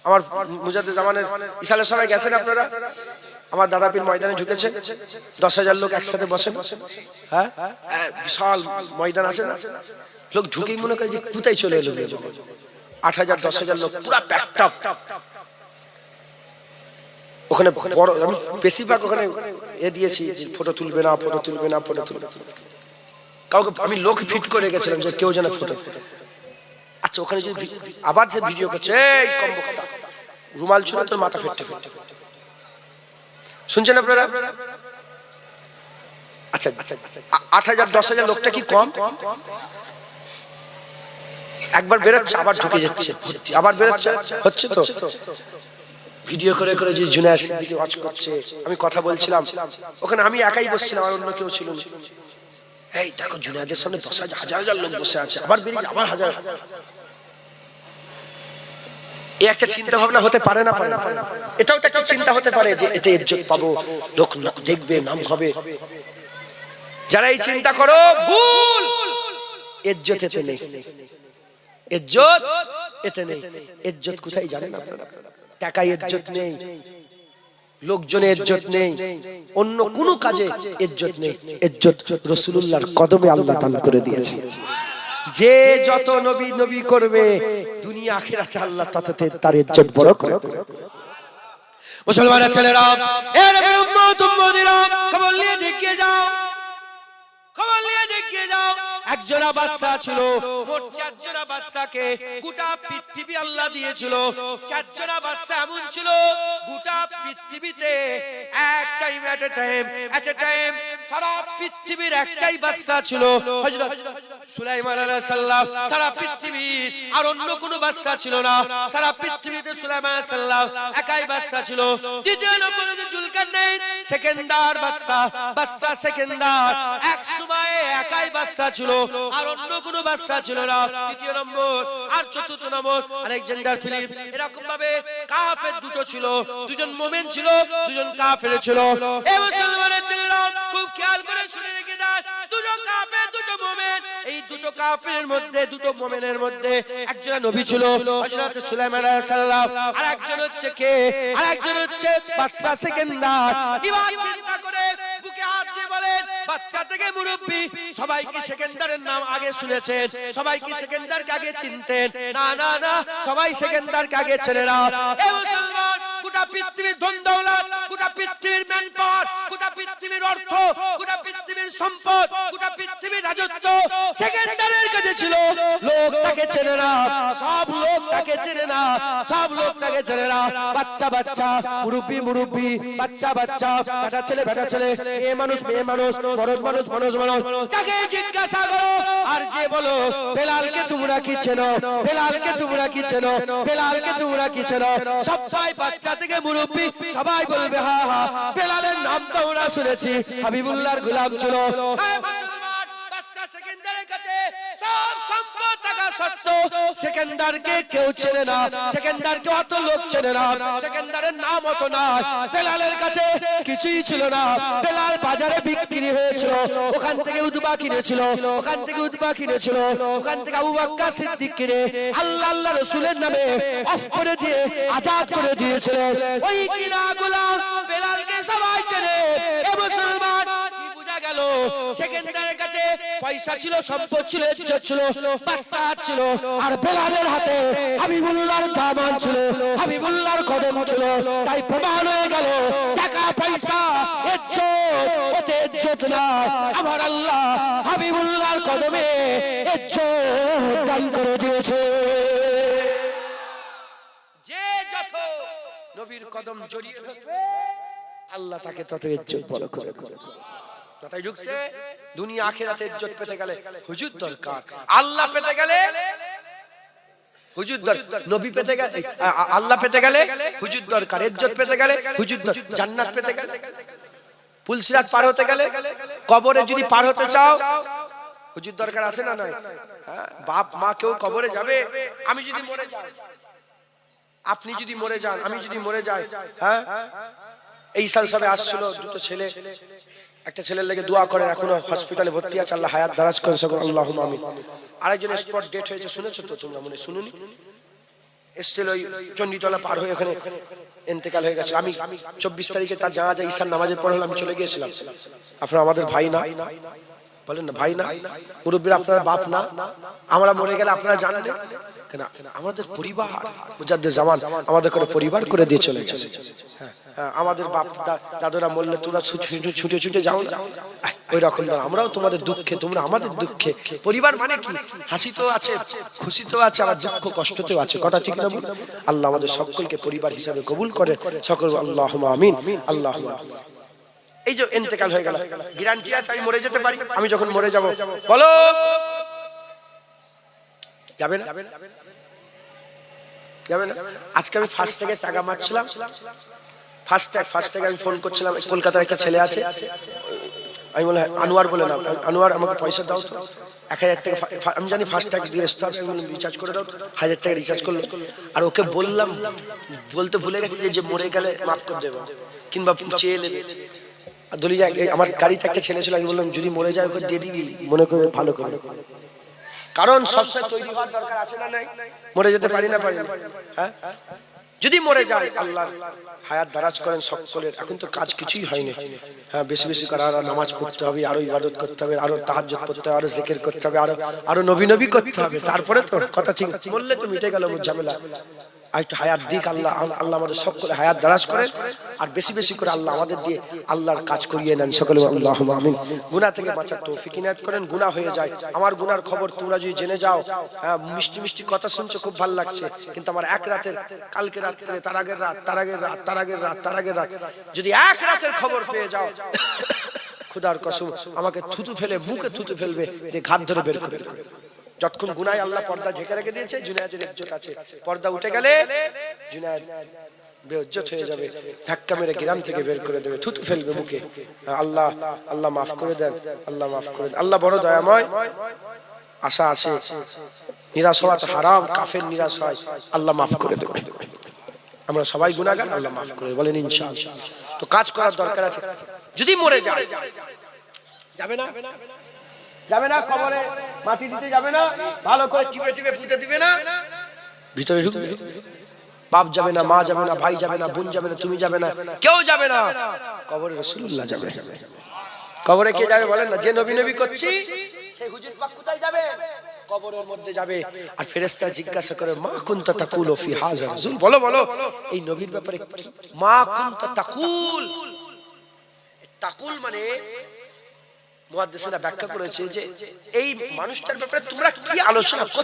B: আমার মুজাদ্দিদ জামানের ইসালের সবাই গেছেন আপনারা, আমার দাদা পীর ময়দানে ঢুকেছে, ১০,০০০ লোক একসাথে বসে, হ্যাঁ বিশাল ময়দান আছে না, লোক ঢুকেই মনে করে যে কোথায় চলে এলো, ৮,০০০ ১০,০০০ লোক পুরো প্যাকড আপ। ওখানে বড় আমি বেশিরভাগ ওখানে দিয়েছি, ফটো তুলবে না, ফটো তুলবে না, ফটো তুলবে, কাউকে আমি লোক ফিট করে গেছিলাম যে কেউ যেন ফটো। আচ্ছা ওখানে যদি আবার যে ভিডিও করছে, এই কম বক্তা, রুমাল ছিল তোর মাথা ফেটে ফেটে, শুনছেন আপনারা? আচ্ছা ৮,০০০ ১০,০০০ লোকটা কি কম? একবার বেরোচ্ছে আবার ঢুকে যাচ্ছে, আবার বেরোচ্ছে, হচ্ছে তো ভিডিও করে করে যে জুনায়েদ সিদ্দিকী ওয়াজ করছে, আমি কথা বলছিলাম ওখানে, আমি একাই বসছিলাম, আর অন্য কেউ ছিল না। এই দেখো জুনায়েদের সামনে ১০,০০০ হাজার লোক বসে আছে, আবার বেরিয়ে আবার হাজার। এই একটা চিন্তা ভাবনা হতে পারে না? এটাও তো একটা চিন্তা হতে পারে যে এতে ইজ্জত পাবো, লোক দেখবে, নাম হবে। যারা এই চিন্তা করো ভুল, ইজ্জত এতে নেই, ইজ্জত এতে নেই। ইজ্জত কোথায় জানেন আপনারা? টাকায় ইজ্জত নেই, লোকজনে ইজ্জত নেই, অন্য কোনো কাজে ইজ্জত নেই। ইজ্জত রাসূলুল্লাহর কদমে আল্লাহ দান করে দিয়েছে। যে যত নবী নবী করবে দুনিয়া আখিরাতে আল্লাহ তত তার ইজ্জত বড় করে।
A: মুসলমানের ছেলেরা, এ নবীর উম্মত উম্মতিরা, খবর নিয়ে দেখিয়ে যাও, খবর নিয়ে দেখিয়ে যাও। একজোড়া বাচ্চা ছিল, মোট ৪ জোড়া বাচ্চাকে গোটা পৃথিবী আল্লাহ দিয়েছিল। ৪ জোড়া বাচ্চা এমন ছিল গোটা পৃথিবীতে এক টাইম এট এ টাইম সারা পৃথিবীর একটাই বাচ্চা ছিল, হযরত সুলাইমান আলাইহিস সালাম। সারা পৃথিবীর আর অন্য কোনো বাচ্চা ছিল না, সারা পৃথিবীতে সুলাইমান আলাইহিস সালাম একাই বাচ্চা ছিল। দ্বিতীয় নম্বরে জুলকারনাইন, সেকেন্ডার বাচ্চা, বাচ্চা সেকেন্ডার। এক সময় মায়ে একাই বাচ্চা ছিল, আর অন্য কোনো বাচ্চা ছিল না। তৃতীয় নম্বর আর চতুর্থ নম্বর আলেকজান্ডার ফিলিপ এরকম ভাবে কাফের দুটো ছিল, দুজন মুমিন ছিল, দুজন কাফের ছিল। এই মুসলমানের ছেলেরা খুব খেয়াল করে শুনে রেখে দেন, দুটো কাফের দুটো মুমিন, এই দুটো কাফেরের মধ্যে দুটো মুমিনের মধ্যে একজন নবী ছিল হযরত সুলাইমান আলাইহিস সালাম, আর একজন হচ্ছে কে, আর একজন হচ্ছে বাদশা সেকেন্দার। এবার চিন্তা করে বুকে হাত দিয়ে বলেন, বাচ্চা থেকে মুরব্বি সবাই কি সেকেন্দারের নাম আগে শুনেছেন? সবাই কি সেকেন্দারকে আগে চিনতেন? না না না, সবাই সেকেন্দারকে আগে চেনে না। এই মুসলমান গোটা পৃথিবীর ধন দৌলত, গোটা পৃথিবীর ম্যান পাওয়ার, গোটা পৃথিবীর অর্থ, গোটা পৃথিবীর সম্পদ, গোটা পৃথিবীর রাজত্ব সেকেন্দারের কাছে ছিল। লোক তাকে চেনে না, সব লোক তাকে চেনে না, সব লোক তাকে চেনে না। বাচ্চা বাচ্চা, মুরব্বি মুরব্বি, বাচ্চা বাচ্চা, বেটা ছেলে বেটা ছেলে, এ মানুষ মেয়ে মানুষ, মরদ মানুষ মানুষ মানুষ, যাকে জিজ্ঞাসা করো আর যে বলো বেলালকে তোমরা কি চেনো, বেলালকে তোমরা কি চেনো, বেলালকে তোমরা কি চেনো, সবাই বাচ্চা থেকে মুরব্বি সবাই বলবে হ্যাঁ হ্যাঁ, বেলালের নাম তো আমরা শুনেছি, হাবিবুল্লাহর গোলাম ছিল। সেকেন্দারের কাছে সব সম্পদ থাকা সত্ত্বেও সেকেন্দারকে কেউ চেনে না, সেকেন্দারকে অত লোক চেনে না, সেকেন্দারের নাম অত না। বেলালের কাছে কিছুই ছিল না, বেলাল বাজারে বিক্রি হয়েছিল, ওখান থেকে উদবা কিনেছিল, ওখান থেকে উদবা কিনেছিল, ওখান থেকে আবু বকর সিদ্দিক কিনে আল্লাহ আল্লাহ রাসূলের নামে অফ করে দিয়ে আজাদ করে দিয়েছিল। ওই কিনা গোলাম বেলালকে সবাই চেনে। এ মুসলমান গেল সেকেন্দারের কাছে পয়সা ছিল, সম্পদ ছিল, ইজ্জত ছিল, বাদশা ছিল, আর বেলালের হাতে হাবিবুল্লাহর দামান ছিল, হাবিবুল্লাহর কদম ছিল। তাই প্রমাণ হয়ে গেল টাকা পয়সা ইজ্জত ওতে ইজ্জত না, আমার আল্লাহ হাবিবুল্লাহর কদমে ইজ্জত দান করে দিয়েছে। যে যত নবীর কদম জড়িয়ে থাকবে আল্লাহ তাকে তত ইজ্জত বড় করে করে। কথাই ঢুকছে? দুনিয়া আখিরাতে ইজ্জত পেতে গেলে হুজুর দরকার, আল্লাহ পেতে গেলে হুজুর দরকার, নবী পেতে গেলে আল্লাহ পেতে গেলে হুজুর দরকার, ইজ্জত পেতে গেলে হুজুর দরকার, জান্নাত পেতে গেলে, পুলসিরাত পার হতে গেলে, কবরে যদি পার হতে চাও হুজুর দরকার আছে না নাই? হ্যাঁ, বাপ মা কেউ কবরে যাবে? আমি যদি মরে যাই, আপনি যদি মরে যান, আমি যদি মরে যাই, হ্যাঁ, এই সাল সবে আসছিল দুটো ছেলে, একটা ছেলের লেগে দোয়া করেন, এখনো হসপিটালে ভর্তি আছে, আল্লাহ হায়াত দারাজ করেন সকল, আল্লাহুম্মা আমিন। আরেকজনের স্পট ডেট হয়েছে, শুনেছো তো তোমরা? মনে শুনুনি? এসছিল ওই চণ্ডীতলা পার হয়ে ওখানে ইন্তেকাল হয়ে গেছে। আমি 24 তারিখে তার জানাজা ঈশার নামাজের পর আমি চলে গিয়েছিলাম। আপনারা আমাদের ভাই না বলেন না? ভাই না? মুরব্বীরা আপনারা বাপ না? আমরা মরে গেলে আপনারা জানেন কেন? আমাদের পরিবার মুজাদ্দেদ জামান আমাদের করে পরিবার করে দিয়ে চলে গেছে। হ্যাঁ, আমাদের বাপ দাদুরা মরলে তোমরা ছুটে ছুটে যাও না, ওই রকম আমরাও তোমাদের দুঃখে, তোমরা আমাদের দুঃখে। পরিবার মানে কি? হাসি তো আছে, খুশি তো আছে, আবার দুঃখ কষ্টতেও আছে। কথা ঠিক না? আল্লাহ আমাদের সকলকে পরিবার হিসাবে কবুল করে সকল, আল্লাহুম্মা আমিন, আল্লাহুম্মা। এই যে ইন্তেকাল হয়ে গেল, গ্যারান্টি আছে আমি মরে যেতে পারি? আমি যখন মরে যাব বলো যাবে না? যাবে না? আজকে আমি ফার্স্ট থেকে টাকা মারছিলাম, ফার্স্ট ট্যাগ আমি ফোন করছিলাম, কলকাতার একটা ছেলে আছে, আমি বলে আনোয়ার বলে নাম, আনোয়ার আমাকে পয়সা দাও তো 1000 টাকা, আমি জানি ফার্স্ট ট্যাগ দিয়ে আসতে হবে, রিচার্জ করে দাও, 1000 টাকা রিচার্জ করলো। আর ওকে বললাম, বলতে ভুলে গেছি যে মরে গেলে মাফ করে দেবো কিংবা চেয়ে নেবে। দলিয়া আমার গাড়িতে একটা ছেলে ছিল, আমি বললাম যদি মরে যায় ওকে দিয়ে দিবি, মনে করে ভালো করে, কারণ সবসময় তৈরি হওয়ার দরকার আছে না নাই? মরে যেতে পারি না পারি না? হ্যাঁ, যদি মরে যায় আল্লাহ হায়াত দারাজ করেন সকলের। এখন তো কাজ কিছুই হয়নি। হ্যাঁ, বেশি বেশি করে আরো নামাজ পড়তে হবে, আরো ইবাদত করতে হবে, আরো তাহাজ্জুদ করতে হবে, আরো জিকির করতে হবে, আরো নবী নবী করতে হবে, তারপরে তো কথা ঠিক। বললে তো মিটে গেল ঝামেলা। আর একটু হায়াত দিক আল্লাহ, আল্লাহ আমাদের সকলে হায়াত দারাজ করেন, আর বেশি বেশি করে আল্লাহ আমাদের দিয়ে আল্লাহর কাজ করিয়ে নেন সকলে, আল্লাহুম্মা আমিন। গুনাহ থেকে বাঁচার তৌফিক ইনায়াত করেন। গুনাহ হয়ে যায়, আমার গুনার খবর তোমরা যদি জেনে যাও, হ্যাঁ, মিষ্টি মিষ্টি কথা শুনছো খুব ভালো লাগছে, কিন্তু আমার এক রাতের, কালকে রাত্রে, তার আগের রাত, তার আগের রাত, তার আগের রাত, তার আগের রাত, যদি এক রাতের খবর পেয়ে যাও, খোদার কসম আমাকে থুতু ফেলে, মুখে থুতু ফেলবে যে ঘাত ধরে বের করে দেবে। যতক্ষণ গুনায় আল্লাহ পর্দা ঢেকে রেখে দিয়েছে, জুনায়েদের ইজ্জত আছে। পর্দা উঠে গেলে জুনায়েদ
B: বেইজ্জত হয়ে যাবে, ধাক্কা মেরে গ্রাম থেকে বের করে দেবে, থুতু ফেলবে মুখে। আল্লাহ আল্লাহ মাফ করে দেন, আল্লাহ মাফ করে দেন। আল্লাহ বড় দয়াময়, আশা আছে, নিরাশ হওয়া তো হারাম, কাফের নিরাশ হয়, আল্লাহ মাফ করে দেবে। আমরা সবাই গুনাহগার, আল্লাহ মাফ করে বলেন ইনশাআল্লাহ। তো কাজ করার দরকার আছে। যদি মরে যায়, যাবে না, যাবে না কবরে মাটি দিতে, যাবে না, ভালো করে চিপে চিপে পুঁতে দিবে না, ভিতরে ঢুকবে। বাপ যাবে না, মা যাবে না, ভাই যাবে না, বোন যাবে না, তুমি যাবে না, কেউ যাবে না, কবরে রাসূলুল্লাহ যাবে। কবরে কে যাবে বলেন না? যে নবী নবী করছি সেই হুজুর পাক কোথায় যাবে? কবরের মধ্যে যাবে। আর ফেরেশতা জিজ্ঞাসা করে, মা কুনতা তাকুলু ফি হাযা রাসূল, বলো বলো এই নবীর ব্যাপারে মা কুনতা তাকুল। তাকুল মানে মুহাদ্দিসরা ব্যাখ্যা করেছে যে এই মানুষটার ব্যাপারে তোমরা কি আলোচনা করছো,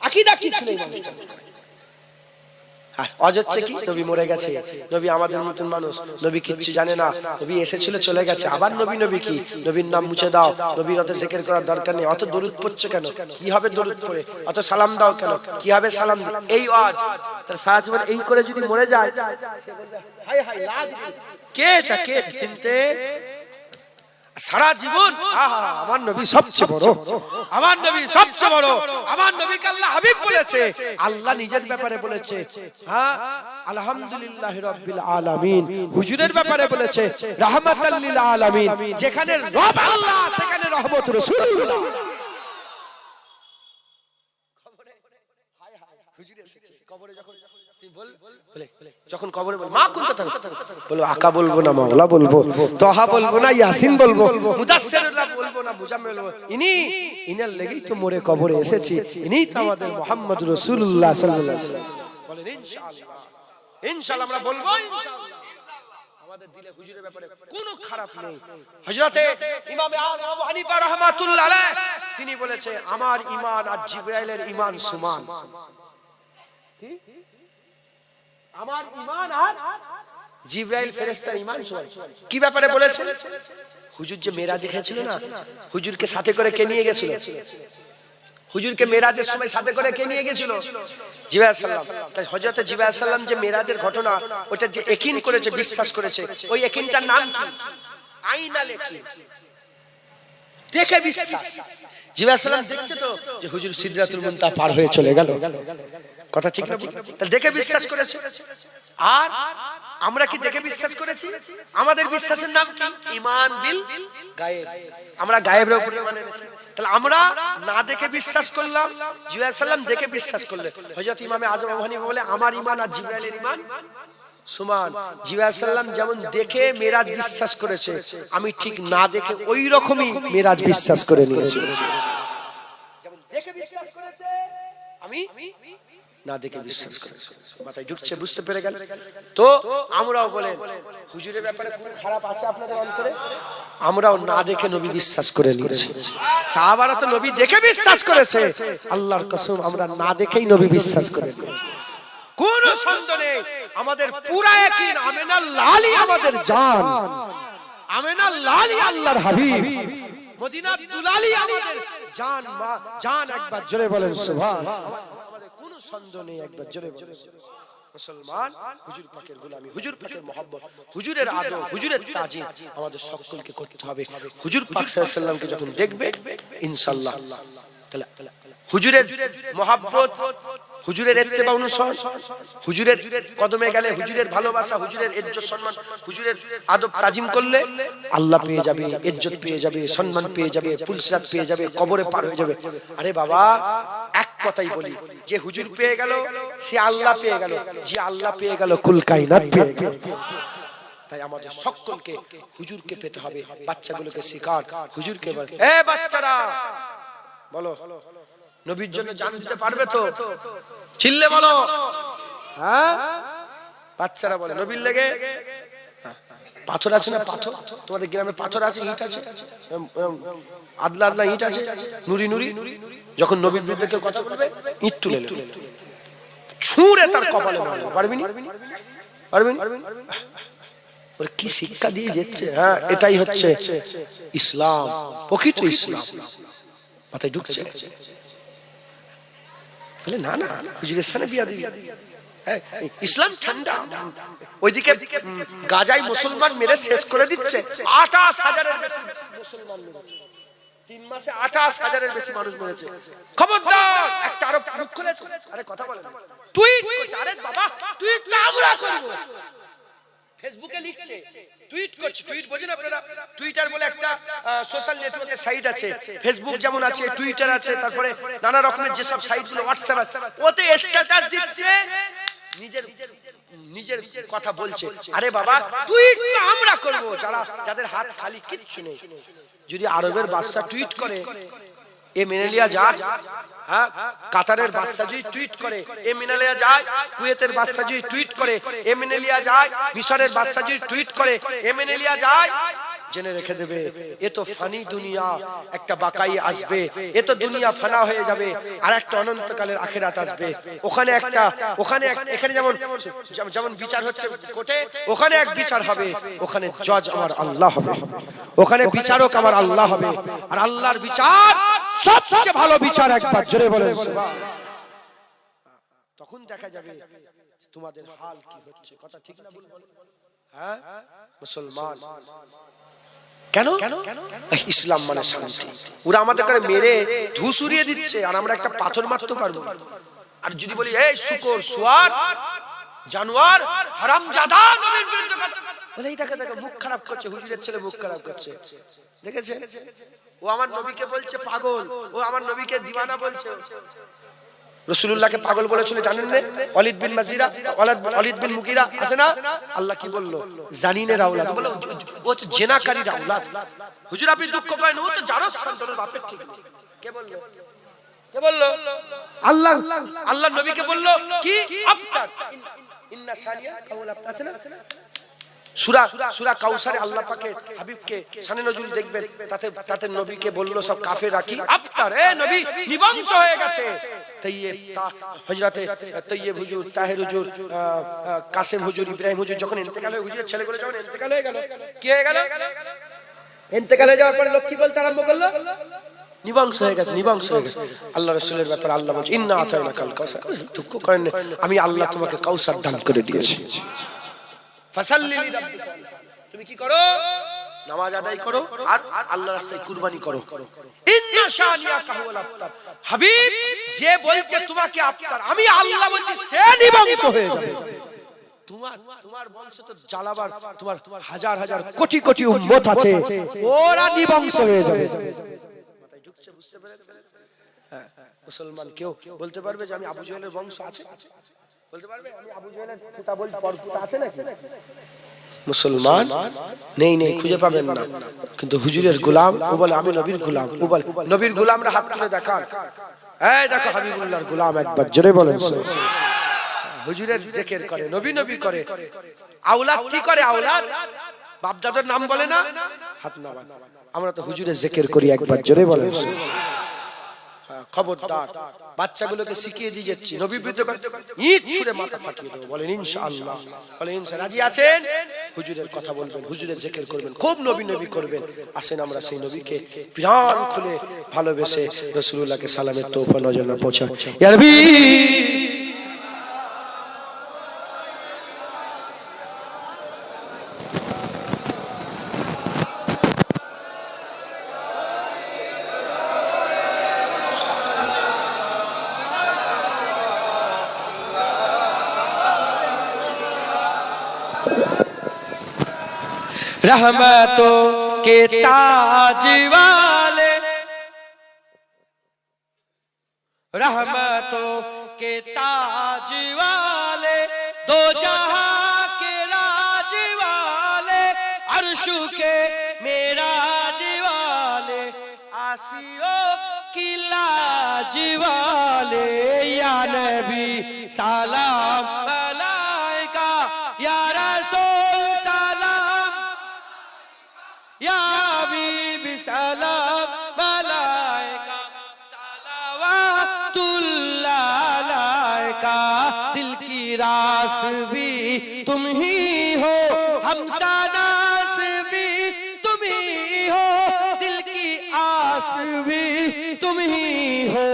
B: আকীদা কি ছিল এই মানুষটার। আর অযচ্ছে কি, নবী মরে গেছে, নবী আমাদের মতন মানুষ, নবী কিচ্ছু জানে না, নবী এসেছিল চলে গেছে, আবার নবী নবী কি, নবীর নাম মুছে দাও, নবীর অত জিকির করার দরকার নেই, অত দরুদ পড়ছো কেন, কি হবে দরুদ পড়ে, অত সালাম দাও কেন, কি হবে সালাম, এই ওয়াজ। তাহলে সারা জীবন এই করে যদি মরে যায়, হায় হায় লা দিবি, কে এটা কে চিনতে সারা জীবন আমার নবী সবচেয়ে বড়, আমার নবী সবচেয়ে বড়, আমার নবীকে আল্লাহ হাবিব বলেছে, আল্লাহ নিজের ব্যাপারে বলেছে, হ্যাঁ আলহামদুলিল্লাহি রাব্বিল আলামিন। হুজুরের ব্যাপারে বলেছে রাহমাতাল লিল আলামিন। যেখানে রব আল্লাহ সেখানে রহমত রাসূলুল্লাহ। কবরে হায় হায় হুজুর এসেছে, কবরে যখন কবরে বল মা কুনতা তাকুল, বলবো আকা বলবো না, মাওলা বলবো, তোহা বলবো না, ইয়াসিন বলবো, মুদাসসিরুল্লাহ বলবো না, মুজাম্মিল বলবো, ইনার লেগেই তো মোরে কবরে এসেছি, ইনিই তো আমাদের মুহাম্মদ রাসূলুল্লাহ সাল্লাল্লাহু আলাইহি ওয়াসাল্লাম। বলেন ইনশাআল্লাহ, ইনশাআল্লাহ আমরা বলবো ইনশাআল্লাহ। আমাদের দিলে হুজুরের ব্যাপারে কোনো খারাপ নেই। হযরতে ইমাম আবু হানিফা রাহমাতুল্লাহ আলাইহি তিনি বলেছে, আমার ঈমান আর জিবরাইলের ঈমান সমান। কি আমার ঈমান আর জিবরাইল ফেরেশতার ঈমান সমান। কি ব্যাপারে বলেছে? হুজুর যে মেরাজে গিয়েছিল না, হুজুরকে সাথে করে কে নিয়ে গেছিল? হুজুরকে মেরাজের সময় সাথে করে কে নিয়ে গেছিল? জিবরাইল সাল্লাম। তাই হযরত জিবরাইল সাল্লাম যে মেরাজের ঘটনা ওটা যে ইয়াকিন করেছে, বিশ্বাস করেছে, ওই ইয়াকিনটার নাম কি? আইনাল ইয়াকিন, দেখে বিশ্বাস। জিবরাইল সাল্লাম দেখছে তো যে হুজুর সিদরাতুল মুনতাহা পার হয়ে চলে গেল, কথা ঠিক না? তাহলে দেখে বিশ্বাস করেছে। আর আমরা কি দেখে বিশ্বাস করেছি? আমাদের বিশ্বাসের নাম কি? ঈমান বিল গায়েব। আমরা গায়েবের উপর ঈমান এনেছি। তাহলে আমরা না দেখে বিশ্বাস করলাম, জিবরাইল সাল্লাম দেখে বিশ্বাস করলেন। হযরত ইমামে আযম আবু হানিফা বলে, আমার ঈমান আর জিবরাইলের ঈমান সমান। জিবরাইল সাল্লাম যেমন দেখে মেরাজ বিশ্বাস করেছে, আমি ঠিক না দেখে ওই রকমই মেরাজ বিশ্বাস করে নিয়েছি। যেমন দেখে বিশ্বাস করেছে, আমি না দেখে বিশ্বাস করেছি। মাথায় ঢুকছে, বুঝতে পেরে গেল তো? আমরাও বলেন হুজুরের ব্যাপারে কোনো খারাপ আছে আপনাদের অন্তরে? আমরাও না দেখে নবী বিশ্বাস করে নিয়েছি। সাহাবারা তো নবী দেখে বিশ্বাস করেছে, আল্লাহর কসম আমরা না দেখেই নবী বিশ্বাস করে নিয়েছি। কোন সন্দেহ নেই, আমাদের পুরা ইয়াকিন আমেনা লালি আমাদের জান, আমেনা লালি আল্লাহর হাবিব, মদিনার দুলালি আমাদের জান। মা জান, একবার জোরে বলেন সুবহানাল্লাহ। আমাদের কোনো সন্দেহ নেই, একবার জোরে বলেন। মুসলমান হুজুর পাকের গোলামি, হুজুর পাকের মহব্বত, হুজুরের আদর, হুজুরের তাজিম আমাদের সকলকে করতে হবে। হুজুর পাক সাল্লাল্লাহু আলাইহি সাল্লামকে যখন দেখবে ইনশাআল্লাহ, তাহলে হুজুরের মহব্বত, হুজুরের ইত্তেবা অনুসরণ, হুজুরের কদমে গেলে হুজুরের ভালোবাসা, হুজুরের ইজ্জত সম্মান, হুজুরের আদব তাজিম করলে আল্লাহ পেয়ে যাবে, ইজ্জত পেয়ে যাবে, সম্মান পেয়ে যাবে, পুলসিরাত পেয়ে যাবে, কবরে পার হয়ে যাবে। আরে বাবা, এক কথাই বলি, যে হুজুর পেয়ে গেল সে আল্লাহ পেয়ে গেল, যে আল্লাহ পেয়ে গেল কুল কায়নাত পেয়ে গেল। তাই আমাদের সকলকে হুজুরকে পেতে হবে। বাচ্চাগুলোকে শেখান হুজুরকে, বল এ বাচ্চারা বলো নবীর জন্য জান দিতে পারবে তো? চিল্লে বলো হ্যাঁ। বাচ্চারা বলে নবীর লেগে পাথর আছে না? পাথর তোমাদের গ্রামে পাথর আছে, ইট আছে, আদলা আদলা ইট আছে, নুরি নুরি। যখন নবীর বিরুদ্ধে কেউ কথা বলবে, ইট তুলে ছুঁড়ে তার কপালে মারবে। পারবি না? পারবি না? ওরা কি শিক্ষা দিয়ে যাচ্ছে! হ্যাঁ, এটাই হচ্ছে ইসলাম, প্রকৃত ইসলাম। মাথায় ঢুকছে? বলে না না, হুজুরের সামনে বিয়া দিবি? ইসলাম ঠান্ডা, ওইদিকে গাজায় মুসলমান মেরে শেষ করে দিচ্ছে। 28,000-এর বেশি মুসলমান মেরেছে 3 মাসে, 28,000-এর বেশি মানুষ মেরেছে। খবরদার, একটা আরব মুখ খুলেছে, আরে কথা বলে না, টুইট করছে, আরে বাবা টুইটটা আমরা করব। ফেসবুকে লিখছে, টুইট করছে, টুইট বোঝেন আপনারা? টুইটার বলে একটা সোশ্যাল নেটওয়ার্কের সাইট আছে, ফেসবুক যেমন আছে টুইটার আছে, তারপরে নানা রকমের যেসব সাইটগুলো, হোয়াটসঅ্যাপ আছে, ওতে স্ট্যাটাস দিচ্ছে, নিজের কথা বলছে। আরে বাবা টুইটটা আমরা করব, যাদের হাত খালি, কিচ্ছু নেই। যদি আরবের বাদশা টুইট করে, এ মেনে লিয়া যায়। হ্যাঁ, কাতারের বাদশা যদি টুইট করে, এ মেনে লিয়া যায়। কুয়েতের বাদশা যদি টুইট করে, এ মেনে লিয়া যায়। মিশরের বাদশা যদি টুইট করে, এ মেনে লিয়া যায়। জেনে রেখে দেবে, এ তো ফানি দুনিয়া, একটা বাকাই আসবে। এ তো দুনিয়া ফানা হয়ে যাবে, আর একটা অনন্তকালের আখিরাত আসবে। এখানে যেমন বিচার হচ্ছে কোর্টে, ওখানে এক বিচার হবে, ওখানে জজ আমার আল্লাহ হবে, ওখানে বিচারক আমার আল্লাহ হবে। আর আল্লাহর বিচার সবচেয়ে ভালো বিচার, একবার জোরে বলেন সুবহানাল্লাহ। তখন দেখা যাবে তোমাদের হাল কি হচ্ছে। কথা ঠিক না ভুল বলেন? হ্যাঁ মুসলমান, কেন? ইসলাম মানে শান্তি। ওরা আমাদের করে মেরে ধুস উড়িয়ে দিচ্ছে, আর আমরা একটা পাথর মারতে পারবো। আর যদি বলি এই শুকর, শুয়ার, জানোয়ার, হারামজাদা, নবীর বিরুদ্ধে কথা বলে, এই দেখে মুখ খারাপ করছে, হুজুরের ছেলে মুখ খারাপ করছে, দেখেছেন? ও আমার নবীকে বলছে পাগল, ও আমার নবীকে দিওয়ানা বলছে। রাসূলুল্লাহকে পাগল বলেছিল জানেন না? ওয়ালিদ বিন মাজিরা, ওয়ালিদ বিন মুগিরা আছে না? আল্লাহ কি বলল? জানিনের আওলাদ, বলে ও হচ্ছে জেনাকারীর আওলাদ। হুজুর আপনি দুঃখ করেন, ও তো জারস সন্তানের বাপের ঠিক। কে বলল? কে বলল? আল্লাহ। আল্লাহ নবীকে বলল কি? আফতার, ইন্না শানিয়া কাউল আফতার আছে না? সূরা কাউসারে আল্লাহ পাকের হাবিবকে শানে নজরুল দেখবেন, তাতে নবীকে বলল সব কাফেররা কি আফতার, এ নবী নিবংশ হয়ে গেছে। হযরতে তাইয়্যিব হুজুর, তাহের হুজুর, কাসেম হুজুর, ইব্রাহিম হুজুর যখন ইন্তেকাল হয়ে, হুজুরের ছেলেগুলো যখন ইন্তেকাল হয়ে গেল, কি হয়ে গেল? ইন্তেকাল হয়ে যাওয়ার পরে লোক কি বলতে আরম্ভ করলো? নিবংশ হয়ে গেছে, নিবংশ হয়ে গেছে। আল্লাহ রাসূলের ব্যাপারে আল্লাহ বলছে ইন্না আতাইনাকাল কাউসার, দুঃখ করেন আমি আল্লাহ তোমাকে কাউসার দান করে দিয়েছি। তুমি কি করো? নামাজ আদায় করো, আর আল্লাহর রাস্তায় কুরবানি করো। ইন্না শানিয়াকা হুয়াল আবতার। হাবিব যে বলছে তোমাকে আবতার, আমি আল্লাহ বলছি সে নিবংশ হয়ে যাবে। তোমার বংশ তো জ্বালাবার, তোমার হাজার হাজার কোটি কোটি উম্মত আছে, ওরা নিবংশ হয়ে যাবে। মাথায় ঢুকছে, বুঝতে পেরেছেন? হ্যাঁ, মুসলমান কেউ বলতে পারবে যে আমি আবু জেহেলের বংশ আছে? বলতে পারবে আমি আবু জেহেলের পিতা বলতে পরপুতা আছে নাকি? মুসলমান নেই, খুঁজে পাবেন না। কিন্তু হুজুরের গোলাম, ও বলে আমি নবীর গোলাম। ও বলে নবীর গোলামরা হাত তুলে দেখান, এই দেখো হাবিবুল্লাহর গোলাম, একবার জোরে বলেন। হুজুরের জিকির করে, নবী নবী করে। আওলাদ কি করে? আওলাদ বাপদাদার নাম বলে না, হাত নামান। আমরা তো হুজুরের জিকির করি, একবার জোরে বলেন। খবরদার, বাচ্চাগুলোকে শিখিয়ে দিয়ে যাচ্ছি নবীর বিরুদ্ধে ইট ছুঁড়ে মাথা ফাটিয়ে দেবো। বলেন ইনশাআল্লাহ, বলেন ইনশাআল্লাহ। রাজি আছেন? হুজুরের কথা বলবেন, হুজুরের জিকির করবেন, খুব নবী নবী করবেন। আসেন আমরা সেই নবীকে প্রাণ খুলে ভালোবেসে রাসূলুল্লাহকে সালামের তোহফা নজর না পৌঁছাই। ইয়া নবী रहमतों के ताज वाले, रहमतों के ताज वाले, दो जहां के राज वाले, अर्शु के मेराज वाले, आसियों की लाज वाले, या नबी सलाम अलैका, या रसूल सलाम, या हबीबी सलाम अलैका, सलावतुल्लाह अलैका। दिल की रास भी तुम ही हो, हमसानास भी तुम ही हो, दिल की आस भी तुम ही हो,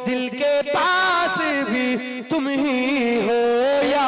B: दिल के पास भी तुम ही हो, या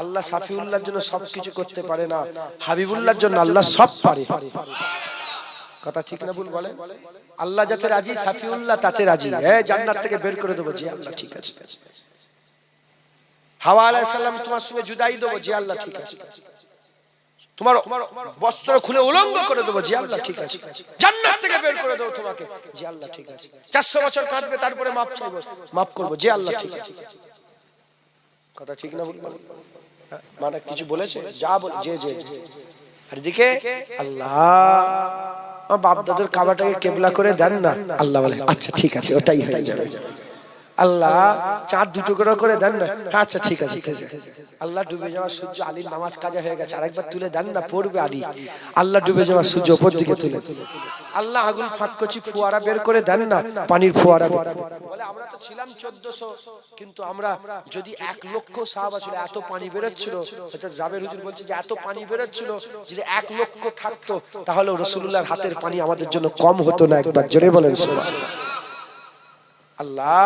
B: আল্লাহ সাফিউল্লাহর জন্য সবকিছু করতে পারে না, হাবিবুল্লাহর জন্য আল্লাহ সব পারে। কথা ঠিক না ভুল বলেন? আল্লাহ যাতে রাজি, সাফিউল্লাহ তাতে রাজি। জান্নাত থেকে বের করে দেবো, জি আল্লাহ ঠিক আছে। হাওয়া আলাইহিস সালাম তোমার সঙ্গে জুদাই দেবো, জি আল্লাহ ঠিক আছে। তোমার বস্ত্র খুলে উলঙ্গ করে দেবো, জি আল্লাহ ঠিক আছে। জান্নাত থেকে বের করে দেবো তোমাকে, জি আল্লাহ ঠিক আছে। 400 বছর কাঁদবে তারপরে মাফ চাইবো, মাফ করবো, জি আল্লাহ ঠিক আছে। কথা ঠিক না ভুল বলেন? মানে কিছু বলেছে যা বল, যে যে আর দিকে আল্লাহ বাপ দাদুর কাবাটাকে কেবলা করে দেন না, আল্লাহ বলে আচ্ছা ঠিক আছে, ওটাই হয়ে যাবে। আল্লাহ চাঁদ দুটো করে দেন না, আচ্ছা ঠিক আছে। আল্লাহ ডুবে যাওয়া সূর্য, আলীর নামাজ কাজা হয়ে গেছে, আরেকবার তুলে দেন না, পড়বে আলী। আল্লাহ ডুবে যাওয়া সূর্য উপর দিকে তুলে, আল্লাহ আগুন ফাঁক করছি, ফোয়ারা বের করে দেন না, পানির ফোয়ারা। বলে আমরা তো ছিলাম 1400, কিন্তু আমরা যদি 1 লক্ষ সাহাবা ছিল, এত পানি বেরোচ্ছিল। জাবের হুজুর বলছে যে এত পানি বেরোচ্ছিল, যদি 1 লক্ষ থাকতো তাহলে রাসূলুল্লাহর হাতের পানি আমাদের জন্য কম হতো না। একবার জোরে বলেন সুবহানাল্লাহ। আল্লাহ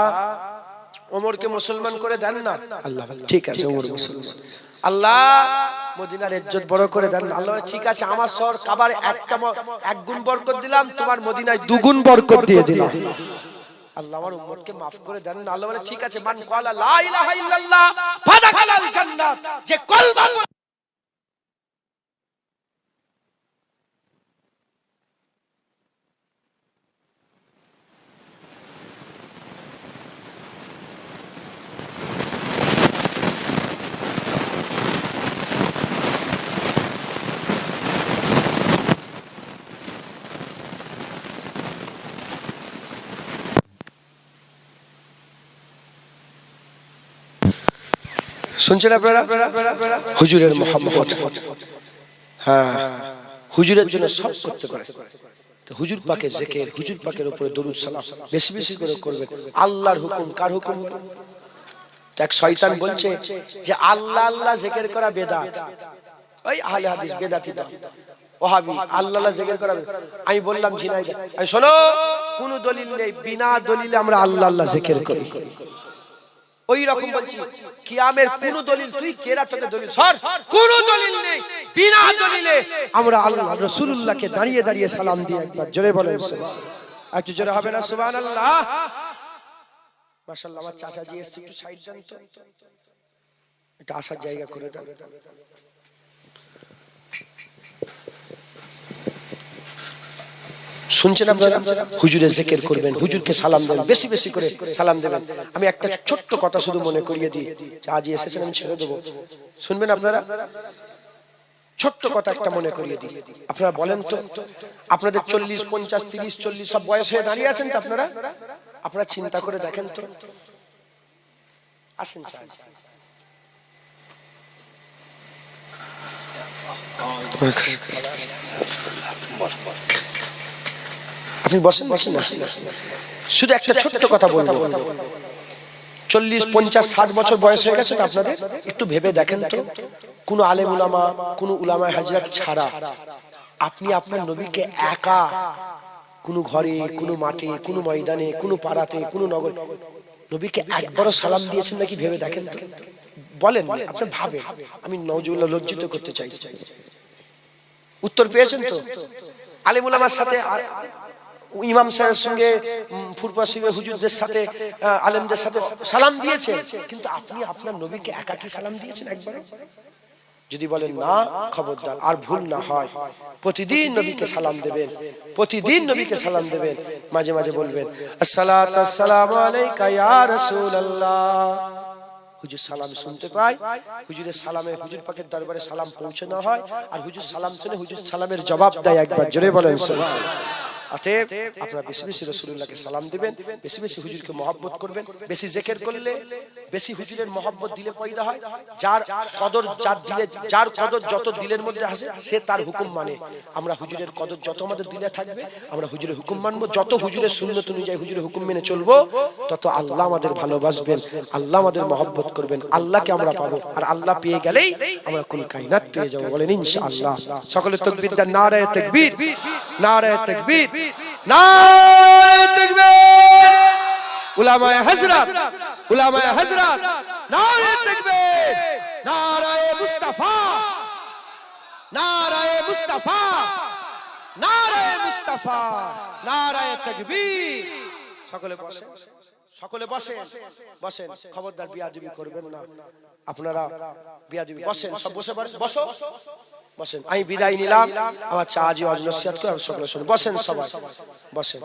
B: ওমরকে মুসলমান করে দেন না, আল্লাহ ঠিক আছে ওমর মুসলমান। আল্লাহ মদিনার ইজ্জত বড় করে দেন না, আল্লাহ ঠিক আছে আমার শহর কাবার 1 গুণ বরকত দিলাম, তোমার মদিনায় 2 গুণ বরকত দিয়ে দিলাম। আল্লাহ আমার উম্মতকে maaf করে দেন না, আল্লাহ বলে ঠিক আছে, মান ক্বালা লা ইলাহা ইল্লাল্লাহ ফাদাখালাল জান্নাত, যে কলমা শুনছেন আপনারা? হুজুরের মোহাম্মদ, হ্যাঁ হুজুরের জন্য সব করতে পারে। তো হুজুর পাকের জিকির, হুজুর পাকের উপরে দরুদ সালাম বেশি বেশি করে করবেন। আল্লাহর হুকুম, কার হুকুম? এক শয়তান বলছে যে আল্লাহ আল্লাহ জিকির করা বেদাত, ওই আহলে হাদিস বেদাতি দল ওহাবি, আল্লাহ আল্লাহ জিকির করা। আমি বললাম ঝিনাইদহ, এই শোনো, কোন দলিল নেই, বিনা দলিলে আমরা আল্লাহ আল্লাহ জিকির করি। ওই রকম বলছি কিয়ামের কোন দলিল, তুই কেরা তোকে দলিল সর, কোন দলিল নেই, বিনা দলিলে আমরা আল্লাহ রাসূলুল্লাহকে দাঁড়িয়ে দাঁড়িয়ে সালাম দিই। একবার জোরে বলেন সুবহানাল্লাহ। একটু জোরে হবে না সুবহানাল্লাহ? মাশাআল্লাহ। আমার চাচাজি এসে একটু সাইড দেন তো, এটা আসার জায়গা করে দেন। শুনছেন আপনারা? হুজুরের জিকির করবেন, হুজুরকে সালাম দেবেন, বেশি বেশি করে সালাম দেবেন। আমি একটা ছোট্ট কথা শুধু মনে করিয়ে দিই, আজ এসেছেন আমি ছেড়ে দেবো, শুনবেন আপনারা? ছোট্ট কথা একটা মনে করিয়ে দিই। আপনারা বলেন তো, আপনাদের 40, 50, 30, 40 সব বয়স হয়ে দাঁড়িয়ে আছেন তো আপনারা? আপনারা চিন্তা করে দেখেন তো, আসেন আপনি বসেন, বসেন না, শুধু একটা ছোট্ট কথা বলবো। 40, 50, 60 বছর বয়স হয়ে গেছে তো আপনাদের? একটু ভেবে দেখেন তো, কোন আলেম উলামা, কোন উলামায়ে হাজরাত ছাড়া আপনি আপনার নবীকে একা কোন ঘরে, কোন মাঠে, কোন ময়দানে, কোন পাড়াতে, কোন নগর নবীকে একবারও সালাম দিয়েছেন নাকি? ভেবে দেখেন তো, বলেন আপনি, ভাবেন। আমি নওজুবিল্লাহ লজ্জিত করতে চাই। উত্তর পেয়েছেন তো? আলেম উলামার সাথে, ইমাম সাহেবের সঙ্গে, ফুরফুরা সাহেব হুজুরদের সাথে, আলেমদের সাথে সালাম দিয়েছেন, কিন্তু আপনি আপনার নবীকে একাকী সালাম দিয়েছেন একবার? যদি বলেন না, খবরদার, আর ভুল না হয়, প্রতিদিন নবীকে সালাম দেবেন, প্রতিদিন নবীকে সালাম দেবেন। মাঝে মাঝে বলবেন আসসালাতু আসসালামু আলাইকা ইয়া রাসূলুল্লাহ। হুজুর সালাম শুনতে পায়, হুজুরের সালামে হুজুর পাকের দরবারে সালাম পৌঁছানো হয়, আর হুজুর সালাম শুনে হুজুর সালামের জবাব দেয়। একবার জোরে বলেন সুবহানাল্লাহ। অতএব আপনারা বেশি বেশি রাসূলুল্লাহকে সালাম দিবেন, বেশি বেশি হুজুরকে মহব্বত করবেন। বেশি জিকির করলে, বেশি হুজুরের মহব্বত দিলে পয়দা হয়। যার কদর, যার কদর যত দিলের মধ্যে আসে, সে তার হুকুম মানে। আমরা হুজুরের কদর যত আমাদের দিলে থাকবে, আমরা হুজুরের হুকুম মানবো। যত হুজুরের সুন্নত অনুযায়ী হুজুরের হুকুম মেনে চলবো, তত আল্লাহ আমাদের ভালোবাসবেন, আল্লাহ আমাদের মহব্বত করবেন, আল্লাহকে আমরা পাবো। আর আল্লাহ পেয়ে গেলেই আমরা কুল কায়নাত পেয়ে যাবো। বলেন ইনশাআল্লাহ। সকলে তাকবীর দেন, নারায়ে তাকবীর, নারায়ে তাকবীর, নারায়ে তাকবীর। উলামায়ে হযরত, উলামায়ে হযরত, নারায়ে তাকবীর, নারায়ে
A: মুস্তাফা, নারায়ে মুস্তাফা, নারায়ে মুস্তাফা, নারায়ে তাকবীর। সকলে বসেন, সকলে বসেন, বসেন। খবরদার বিয়াদবি করবেন না আপনারা, বিয়াদবি। বসেন, সব বসে পড়েন, বসো, বসেন। আমি বিদায় নিলাম, আমার চা জি ওয়াজ নসিহত করে আমি সকলে শুনুন। বসেন সবাই, বসেন।